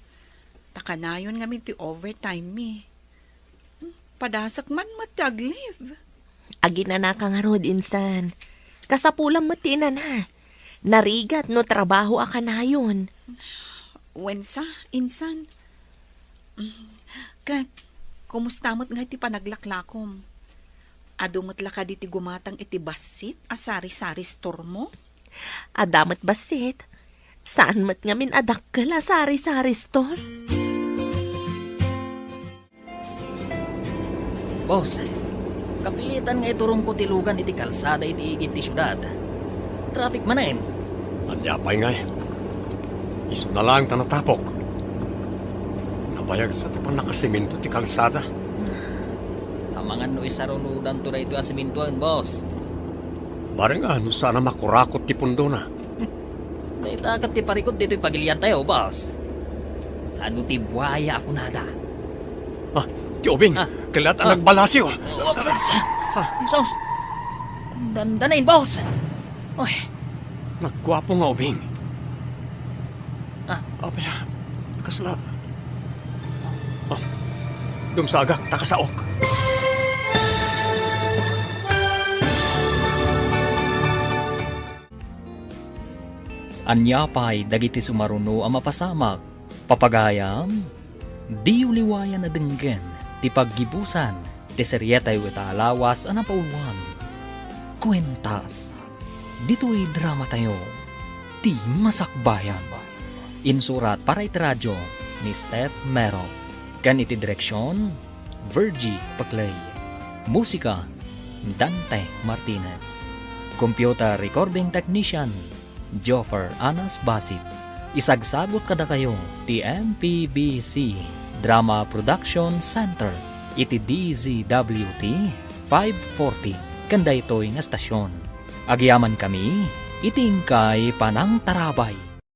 Takanayon nga ti overtime mi. Padasak man matag-leave. Agi na ka nga rod, insan. Kasapulang mati na na. Narigat no trabaho akanayon. Wensa, insan. Kat, kumusta mo't nga iti panaglaklakom? Adumot la ka diti gumatang iti basit asari-sari store mo? Adamat basit. Saan mat nga min adak ka la sari-sari store? Boss, kapilitan nga iturong ko tilugan iti kalsada iti igit ti syudad. Traffic manen. Anyapay nga eh. Iso na lang tanatapok. Nabayag sa tipang nakasiminto ti kalsada. Hamangan no isarunudan to na ito asimintuan, boss. Barang ano sana makurakot ti pundo na. Naitakat ti parikot dito pagilian tayo, boss. Ano ti buhaya ako nada? Ah, ti Obing, kalat ang nagbalasyo. Sos, dandanain, boss. Oy, Nagkwapo nga, Obing. Ah. Abaya, kasla. Ah, dumsagak, takasaok. anyapay dagiti sumaruno ang mapasamak. Papagayam, di uliwayan na denggen, ti paggibusan, ti seryetay wita alawas ang napauluan. Kwentas, dito'y drama tayo, ti masakbayan. Insurat para iti radyo ni Steph Mero. Kan iti direksyon, Virgie Paclay. Musika, Dante Martinez. Computer recording technician, Joffer Anas Basip. Isagsagot kada kayo ti MPBC Drama Production Center iti DZWT 540 kanda ito'y nga stasyon. Agyaman kami itingkay panang tarabay.